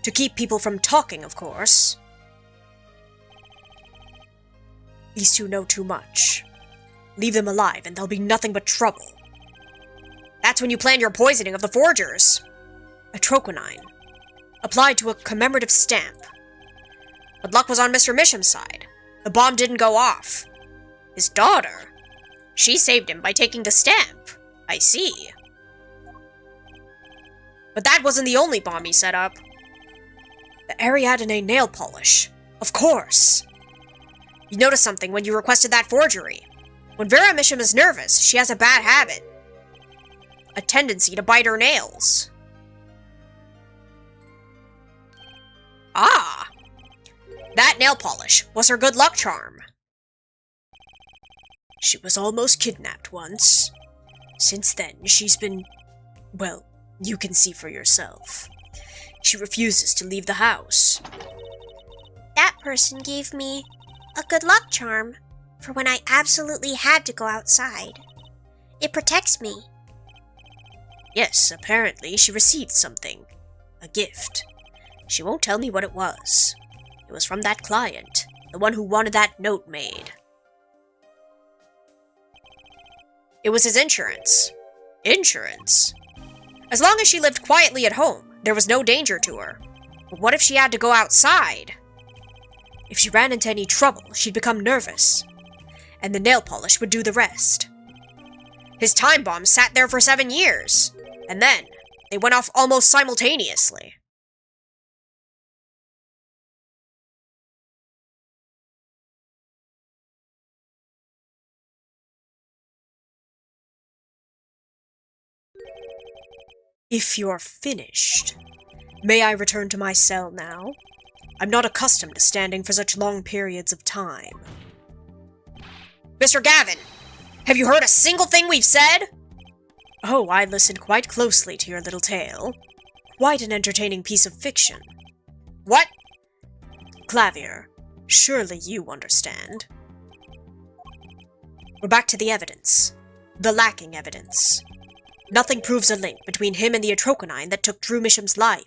To keep people from talking, of course. These two know too much. Leave them alive and there'll be nothing but trouble. That's when you planned your poisoning of the forgers. A troconine. Applied to a commemorative stamp. But luck was on Mr. Misham's side. The bomb didn't go off. His daughter. She saved him by taking the stamp. I see. But that wasn't the only bomb he set up. The Ariadne nail polish. Of course. You noticed something when you requested that forgery. When Vera Misham is nervous, she has a bad habit. A tendency to bite her nails. Ah! That nail polish was her good luck charm. She was almost kidnapped once. Since then, she's been... well, you can see for yourself. She refuses to leave the house. That person gave me a good luck charm for when I absolutely had to go outside. It protects me. Yes, apparently she received something. A gift. She won't tell me what it was. It was from that client, the one who wanted that note made. It was his insurance. Insurance? As long as she lived quietly at home, there was no danger to her. But what if she had to go outside? If she ran into any trouble, she'd become nervous. And the nail polish would do the rest. His time bomb sat there for 7 years. And then, they went off almost simultaneously. If you're finished, may I return to my cell now? I'm not accustomed to standing for such long periods of time. Mr. Gavin, have you heard a single thing we've said? Oh, I listened quite closely to your little tale. Quite an entertaining piece of fiction. What? Clavier, surely you understand. We're back to the evidence. The lacking evidence. Nothing proves a link between him and the Atroconine that took Drew Misham's life.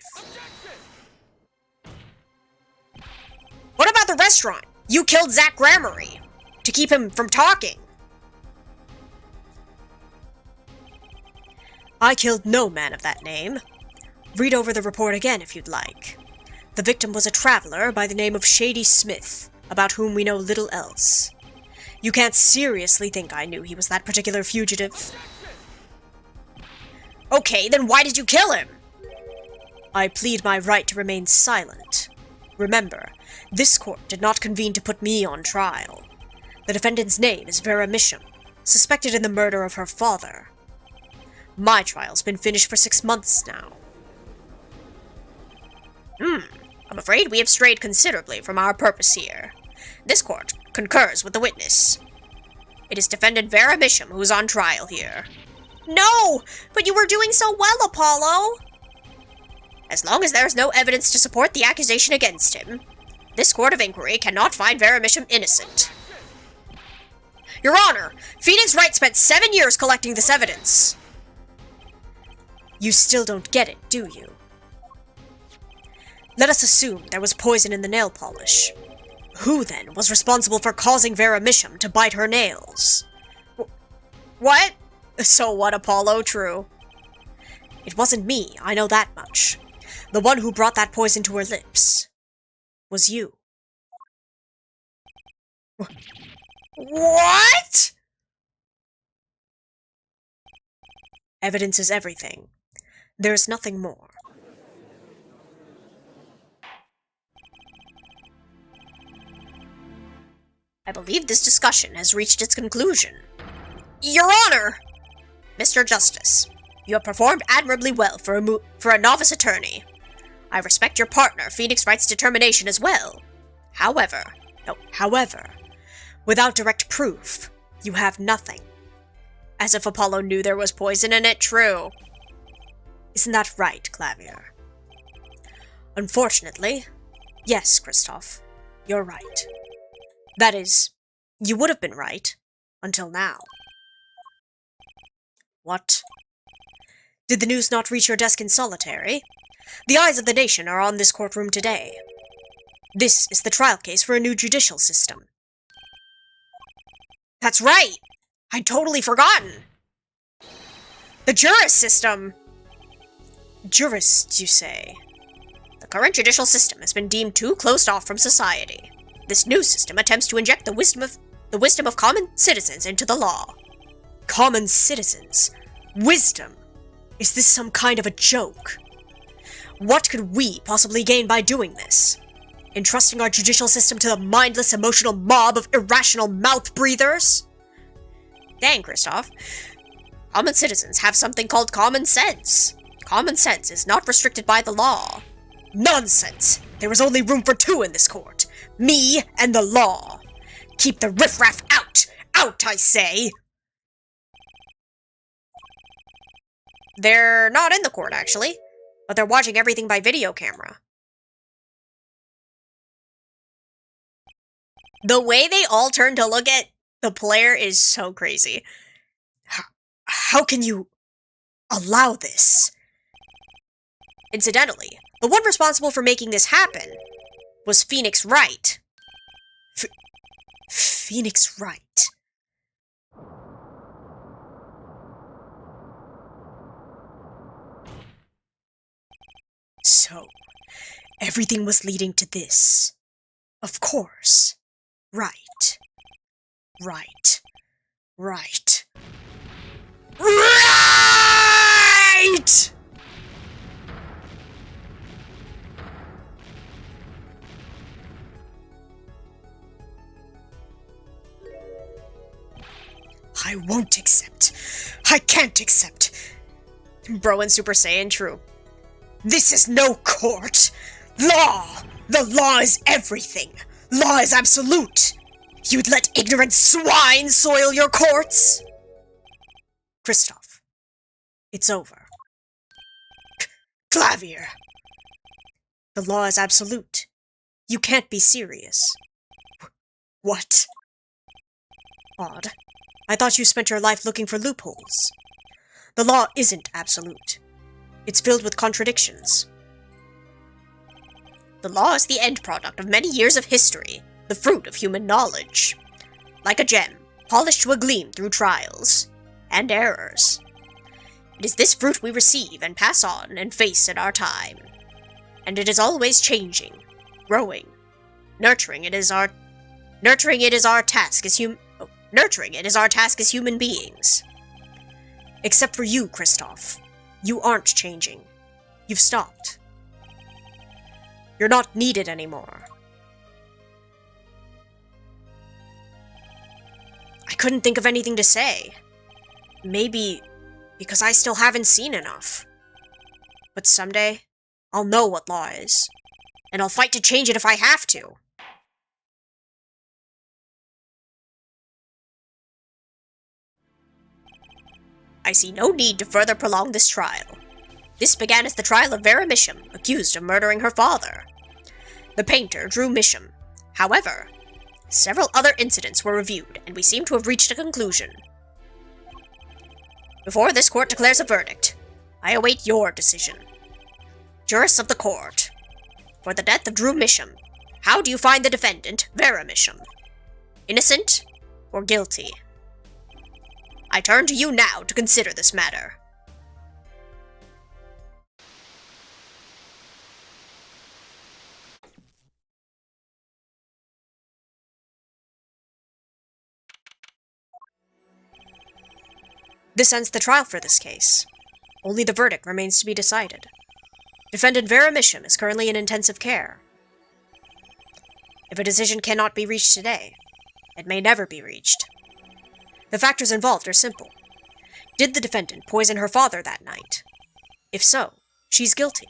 What about the restaurant? You killed Zach Gramarye to keep him from talking. I killed no man of that name. Read over the report again if you'd like. The victim was a traveler by the name of Shady Smith, about whom we know little else. You can't seriously think I knew he was that particular fugitive. Okay, then why did you kill him? I plead my right to remain silent. Remember, this court did not convene to put me on trial. The defendant's name is Vera Misham, suspected in the murder of her father. My trial's been finished for 6 months now. I'm afraid we have strayed considerably from our purpose here. This court concurs with the witness. It is defendant Vera Misham who's on trial here. No! But you were doing so well, Apollo! As long as there is no evidence to support the accusation against him, this court of inquiry cannot find Vera Misham innocent. Your Honor, Phoenix Wright spent 7 years collecting this evidence. You still don't get it, do you? Let us assume there was poison in the nail polish. Who, then, was responsible for causing Vera Misham to bite her nails? What? So what, Apollo? True. It wasn't me, I know that much. The one who brought that poison to her lips was you. What? Evidence is everything. There's nothing more. I believe this discussion has reached its conclusion. Your Honor! Mr. Justice, you have performed admirably well for a novice attorney. I respect your partner, Phoenix Wright's determination as well. However, without direct proof, you have nothing. As if Apollo knew there was poison in it, true. Isn't that right, Clavier? Unfortunately, yes, Kristoph, you're right. That is, you would have been right, until now. What? Did the news not reach your desk in solitary? The eyes of the nation are on this courtroom today. This is the trial case for a new judicial system. That's right! I'd totally forgotten! The jurist system! Jurists, you say? The current judicial system has been deemed too closed off from society. This new system attempts to inject the wisdom of common citizens into the law. Common citizens? Wisdom? Is this some kind of a joke? What could we possibly gain by doing this? Entrusting our judicial system to the mindless, emotional mob of irrational mouth-breathers? Dang, Kristoph. Common citizens have something called common sense. Common sense is not restricted by the law. Nonsense! There is only room for two in this court. Me and the law. Keep the riffraff out! Out, I say! They're not in the court, actually, but they're watching everything by video camera. The way they all turn to look at the player is so crazy. How can you allow this? Incidentally, the one responsible for making this happen was Phoenix Wright. Phoenix Wright. So, everything was leading to this. Of course. Right. Right. Right. Right! I won't accept. I can't accept. Bro and Super Saiyan true. This is no court. Law! The law is everything. Law is absolute. You'd let ignorant swine soil your courts? Kristoph, it's over. Clavier! The law is absolute. You can't be serious. What? Odd. I thought you spent your life looking for loopholes. The law isn't absolute. It's filled with contradictions. The law is the end product of many years of history, the fruit of human knowledge. Like a gem, polished to a gleam through trials and errors. It is this fruit we receive and pass on and face in our time. And it is always changing, growing. Nurturing it is our task as human beings. Except for you, Kristoph. You aren't changing. You've stopped. You're not needed anymore. I couldn't think of anything to say. Maybe because I still haven't seen enough. But someday, I'll know what law is. And I'll fight to change it if I have to. I see no need to further prolong this trial. This began as the trial of Vera Misham, accused of murdering her father. The painter drew Misham. However, several other incidents were reviewed, and we seem to have reached a conclusion. Before this court declares a verdict, I await your decision. Jurists of the court, for the death of Drew Misham, how do you find the defendant, Vera Misham? Innocent or guilty? I turn to you now to consider this matter. This ends the trial for this case. Only the verdict remains to be decided. Defendant Vera Misham is currently in intensive care. If a decision cannot be reached today, it may never be reached. The factors involved are simple. Did the defendant poison her father that night? If so, she's guilty.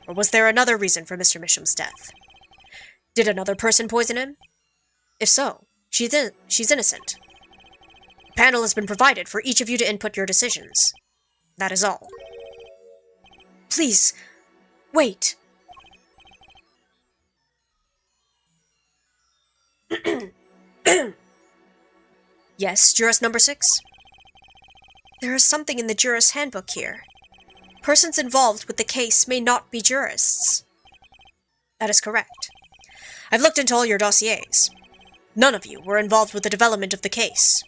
Or was there another reason for Mr. Misham's death? Did another person poison him? If so, she's innocent. A panel has been provided for each of you to input your decisions. That is all. Please, wait. Yes, jurist number 6? There is something in the jurist handbook here. Persons involved with the case may not be jurists. That is correct. I've looked into all your dossiers. None of you were involved with the development of the case.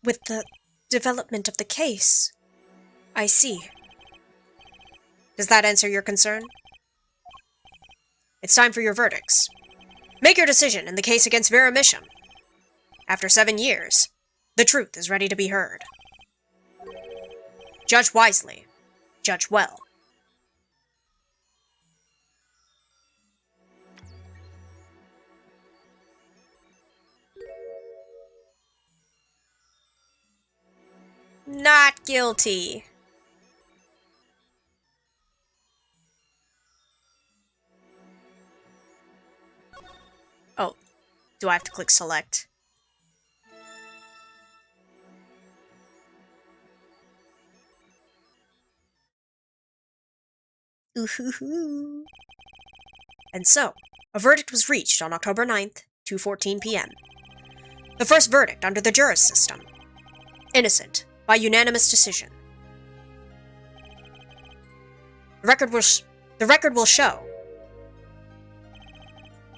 With the development of the case? I see. Does that answer your concern? It's time for your verdicts. Make your decision in the case against Vera Misham. After 7 years, the truth is ready to be heard. Judge wisely. Judge well. Not guilty. Oh, do I have to click select? Ooh-hoo-hoo. And so, a verdict was reached on October 9th, 2:14 p.m. The first verdict under the juris system. Innocent, by unanimous decision. The record will show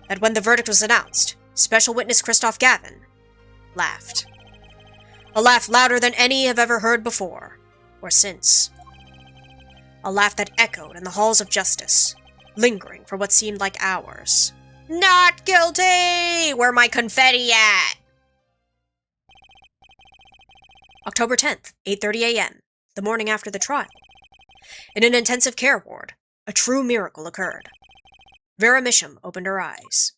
that when the verdict was announced, Special Witness Kristoph Gavin laughed. A laugh louder than any have ever heard before, or since. A laugh that echoed in the halls of justice, lingering for what seemed like hours. Not guilty! Where my confetti at? October 10th, 8:30 a.m., the morning after the trial. In an intensive care ward, a true miracle occurred. Vera Misham opened her eyes.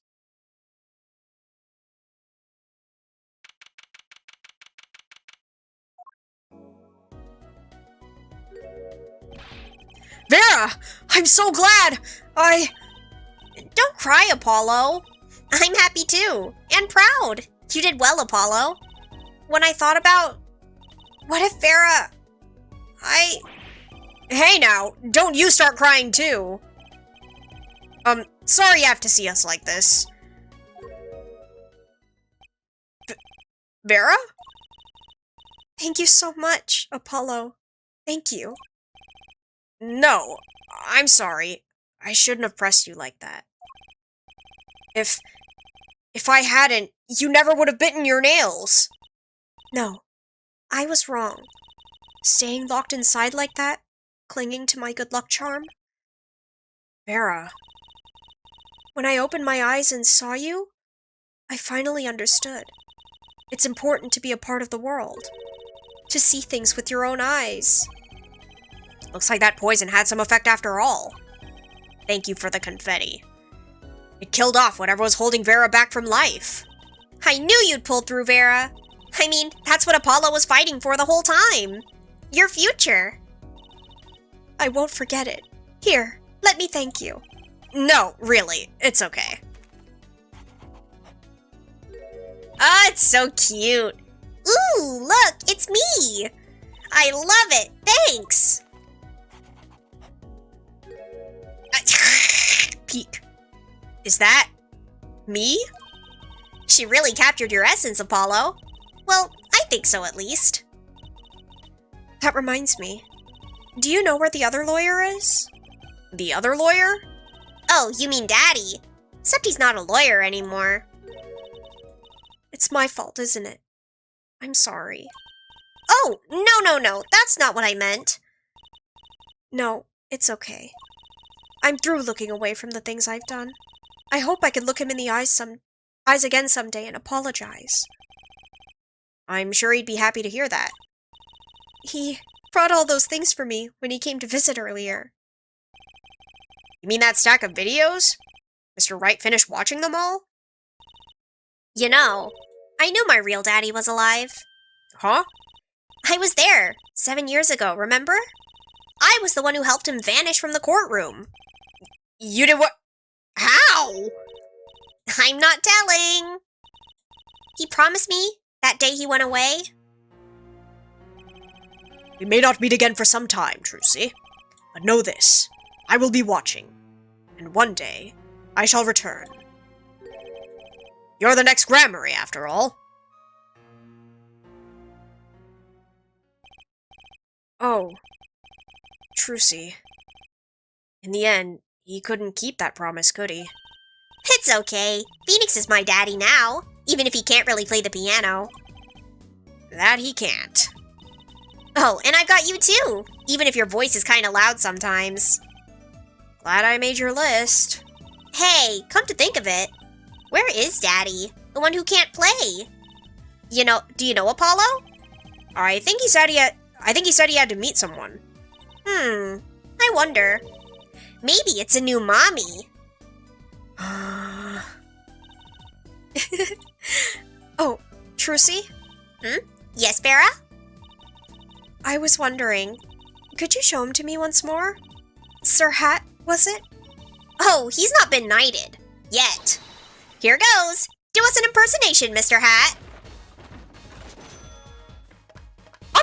Vera! I'm so glad! Don't cry, Apollo. I'm happy too, and proud. You did well, Apollo. When I thought about... What if Vera... Hey now, don't you start crying too. Sorry you have to see us like this. Vera? Thank you so much, Apollo. Thank you. No, I'm sorry. I shouldn't have pressed you like that. If I hadn't, you never would have bitten your nails. No, I was wrong. Staying locked inside like that, clinging to my good luck charm. Vera. When I opened my eyes and saw you, I finally understood. It's important to be a part of the world. To see things with your own eyes. Looks like that poison had some effect after all. Thank you for the confetti. It killed off whatever was holding Vera back from life. I knew you'd pull through, Vera. I mean, that's what Apollo was fighting for the whole time. Your future. I won't forget it. Here, let me thank you. No, really, it's okay. Ah, it's so cute. Ooh, look, it's me. I love it. Thanks. Peek. Is that me? She really captured your essence, Apollo. Well, I think so at least. That reminds me. Do you know where the other lawyer is? The other lawyer? Oh, you mean Daddy. Except he's not a lawyer anymore. It's my fault, isn't it? I'm sorry. Oh, no. That's not what I meant. No, it's okay. I'm through looking away from the things I've done. I hope I can look him in the eyes again someday and apologize. I'm sure he'd be happy to hear that. He brought all those things for me when he came to visit earlier. You mean that stack of videos? Mr. Wright finished watching them all? You know, I knew my real daddy was alive. Huh? I was there 7 years ago, remember? I was the one who helped him vanish from the courtroom. You did what? How? I'm not telling. He promised me that day he went away. We may not meet again for some time, Trucy. But know this, I will be watching. And one day, I shall return. You're the next Grammary, after all. Oh, Trucy. In the end, he couldn't keep that promise, could he? It's okay. Phoenix is my daddy now, even if he can't really play the piano. That he can't. Oh, and I've got you too, even if your voice is kinda loud sometimes. Glad I made your list. Hey, come to think of it, where is Daddy? The one who can't play? Do you know Apollo? I think he said he had to meet someone. I wonder. Maybe it's a new mommy. Oh, Trucy? Yes, Vera? I was wondering, could you show him to me once more? Sir Hat, was it? Oh, he's not been knighted. Yet. Here goes. Do us an impersonation, Mr. Hat.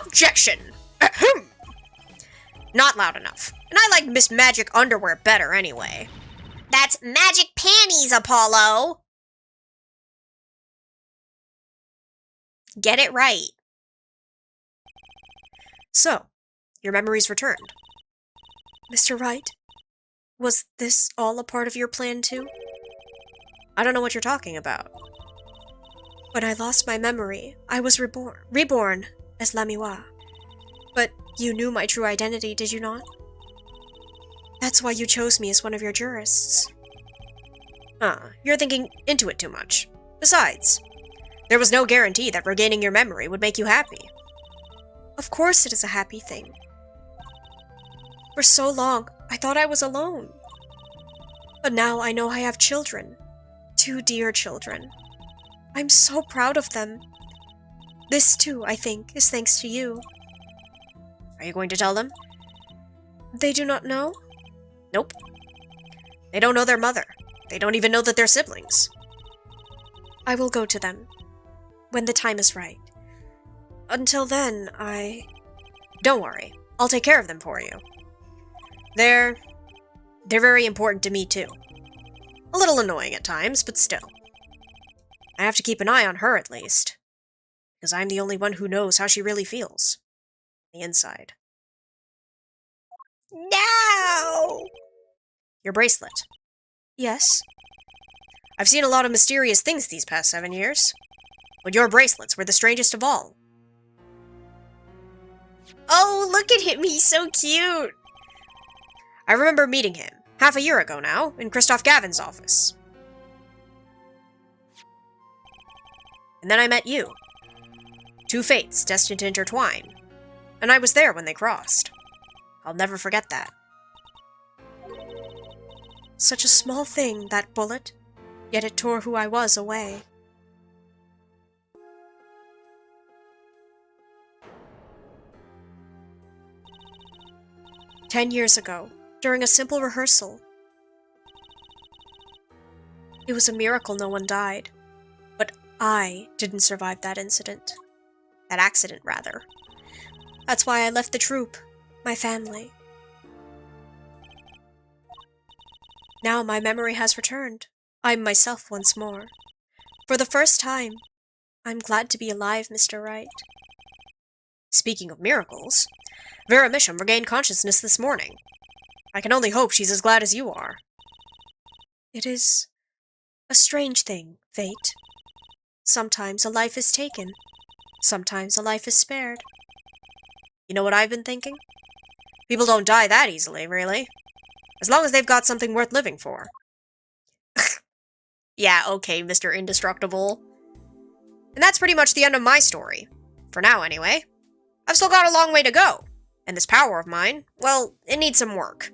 Objection! Ahem. Not loud enough. And I like Miss Magic underwear better anyway. That's magic panties, Apollo. Get it right. So, your memory's returned. Mr. Wright, was this all a part of your plan too? I don't know what you're talking about. When I lost my memory, I was reborn as Lamiwa. But you knew my true identity, did you not? That's why you chose me as one of your jurists. You're thinking into it too much. Besides, there was no guarantee that regaining your memory would make you happy. Of course it is a happy thing. For so long, I thought I was alone. But now I know I have children. 2 dear children. I'm so proud of them. This too, I think, is thanks to you. Are you going to tell them? They do not know? Nope. They don't know their mother. They don't even know that they're siblings. I will go to them. When the time is right. Until then, Don't worry. I'll take care of them for you. They're very important to me, too. A little annoying at times, but still. I have to keep an eye on her, at least. Because I'm the only one who knows how she really feels. The inside. No! Your bracelet. Yes? I've seen a lot of mysterious things these past 7 years. But your bracelets were the strangest of all. Oh, look at him, he's so cute! I remember meeting him, half a year ago now, in Kristoph Gavin's office. And then I met you. 2 fates destined to intertwine. And I was there when they crossed. I'll never forget that. Such a small thing, that bullet. Yet it tore who I was away. "10 years ago, during a simple rehearsal. It was a miracle no one died. But I didn't survive that incident. That accident, rather. That's why I left the troupe, my family. Now my memory has returned. I'm myself once more. For the first time, I'm glad to be alive, Mr. Wright." Speaking of miracles, Vera Misham regained consciousness this morning. I can only hope she's as glad as you are. It is a strange thing, fate. Sometimes a life is taken. Sometimes a life is spared. You know what I've been thinking? People don't die that easily, really. As long as they've got something worth living for. Yeah, okay, Mr. Indestructible. And that's pretty much the end of my story. For now, anyway. I've still got a long way to go. And this power of mine, well, it needs some work.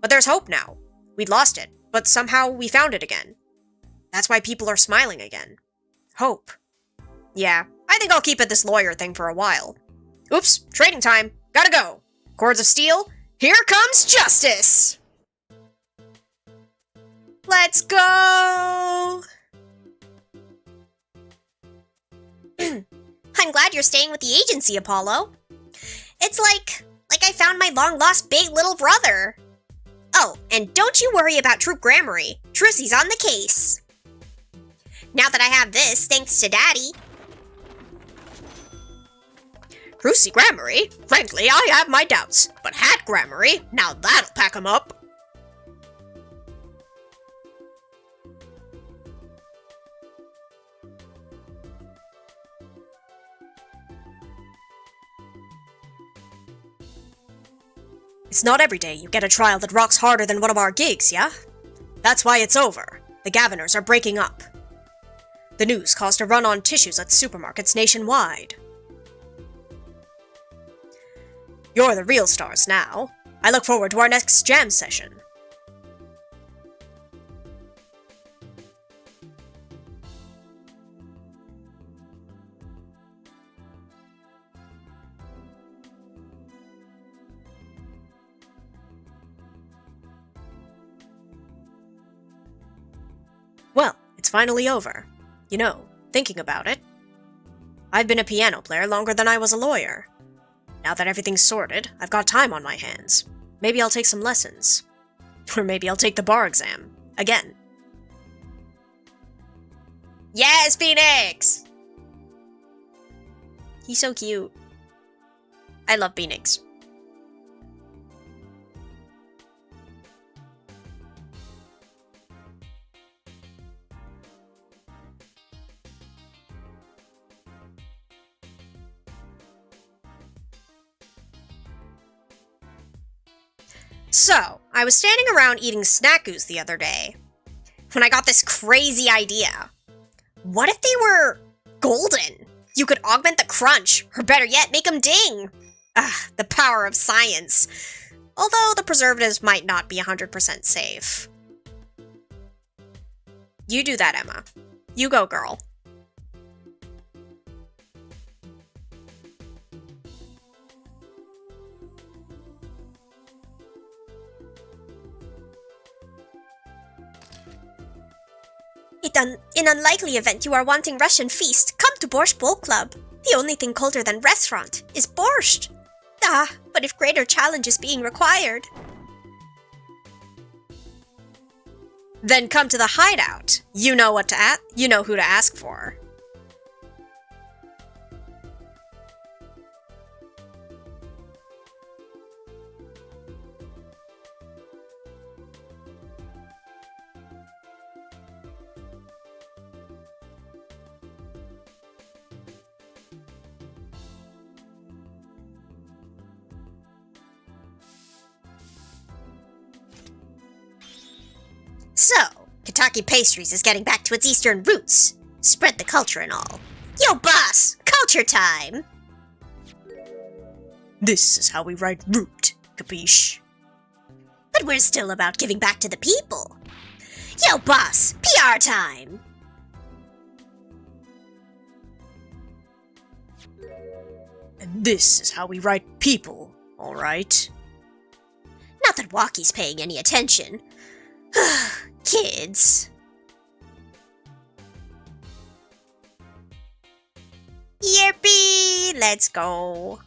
But there's hope now. We'd lost it, but somehow we found it again. That's why people are smiling again. Hope. Yeah, I think I'll keep at this lawyer thing for a while. Oops, trading time. Gotta go. Cords of steel, here comes justice! Let's go! I'm glad you're staying with the agency, Apollo. It's like I found my long-lost big little brother. Oh, and don't you worry about Troop Grammary. Trussy's on the case. Now that I have this, thanks to Daddy. Trucy Grammary? Frankly, I have my doubts. But Hat Grammary? Now that'll pack 'em up. It's not every day you get a trial that rocks harder than one of our gigs, yeah? That's why it's over. The Gaviners are breaking up. The news caused a run on tissues at supermarkets nationwide. You're the real stars now. I look forward to our next jam session. finally over. You know, thinking about it, I've been a piano player longer than I was a lawyer. Now that everything's sorted, I've got time on my hands. Maybe I'll take some lessons. Or maybe I'll take the bar exam. Again. Yes, Phoenix! He's so cute. I love Phoenix. So, I was standing around eating snackoos the other day when I got this crazy idea. What if they were golden? You could augment the crunch, or better yet, make them ding. The power of science. Although the preservatives might not be 100% safe. You do that, Emma. You go, girl. In unlikely event you are wanting Russian feast, come to Borscht Bowl Club. The only thing colder than restaurant is borscht. But if greater challenge is being required... Then come to the hideout. You know what to you know who to ask for. So, Kentucky Pastries is getting back to its eastern roots. Spread the culture and all. Yo, boss! Culture time! This is how we write root, capiche? But we're still about giving back to the people. Yo, boss! PR time! And this is how we write people, alright? Not that Walkie's paying any attention. Kids. Yippee! Let's go.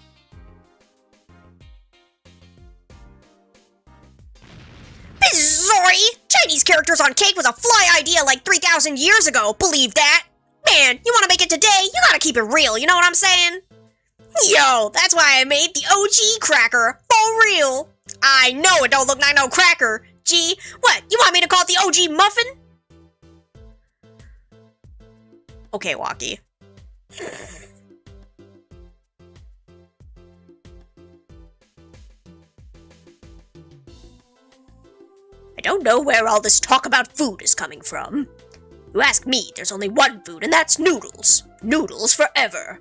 Sorry! Chinese characters on cake was a fly idea like 3,000 years ago, believe that? Man, you wanna make it today, you gotta keep it real, you know what I'm saying? Yo, that's why I made the OG cracker, for real. I know it don't look like no cracker. Gee, what, you want me to call it the OG muffin? Okay, Walkie. I don't know where all this talk about food is coming from. You ask me, there's only one food, and that's noodles. Noodles forever.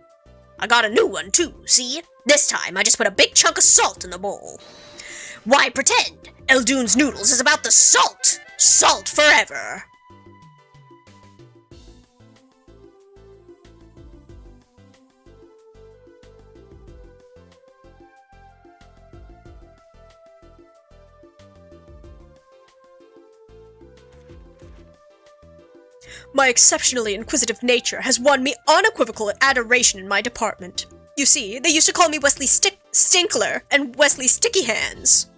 I got a new one, too, see? This time, I just put a big chunk of salt in the bowl. Why pretend? Eldoon's Noodles is about the salt! Salt forever! My exceptionally inquisitive nature has won me unequivocal adoration in my department. You see, they used to call me Wesley Stinkler and Wesley Sticky Hands.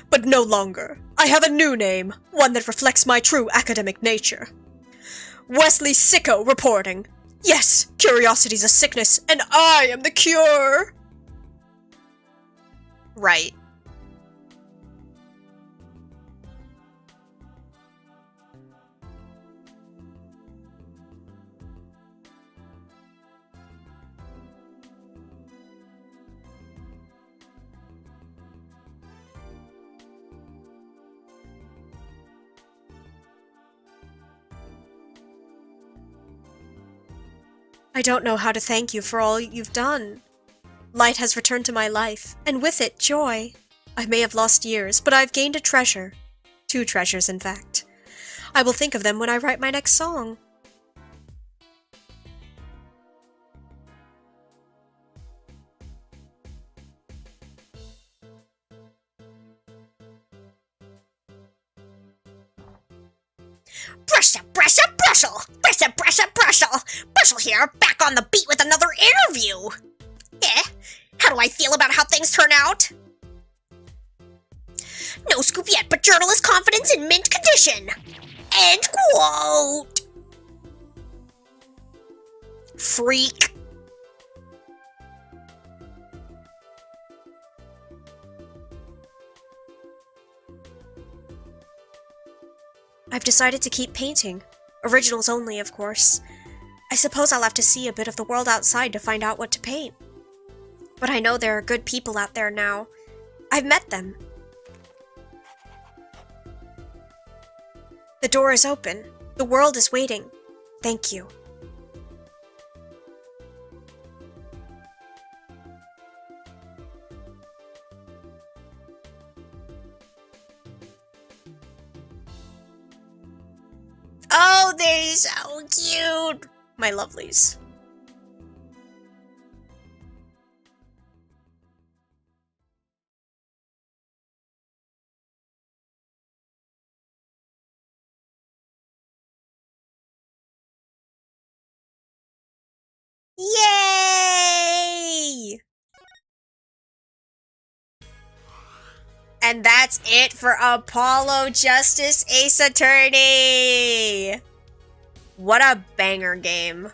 But no longer. I have a new name, one that reflects my true academic nature. Wesley Sicko reporting. Yes, curiosity's a sickness, and I am the cure! Right. I don't know how to thank you for all you've done. Light has returned to my life, and with it, joy. I may have lost years, but I've gained a treasure. 2 treasures, in fact. I will think of them when I write my next song. Brusha, brusha, brushel! Brusha, brusha, brushel! Brushel here, back on the beat with another interview! How do I feel about how things turn out? No scoop yet, but journalist confidence in mint condition! End quote! Freak. I've decided to keep painting. Originals only, of course. I suppose I'll have to see a bit of the world outside to find out what to paint. But I know there are good people out there now. I've met them. The door is open. The world is waiting. Thank you. Oh, they're so cute! My lovelies. Yay! And that's it for Apollo Justice Ace Attorney! What a banger game.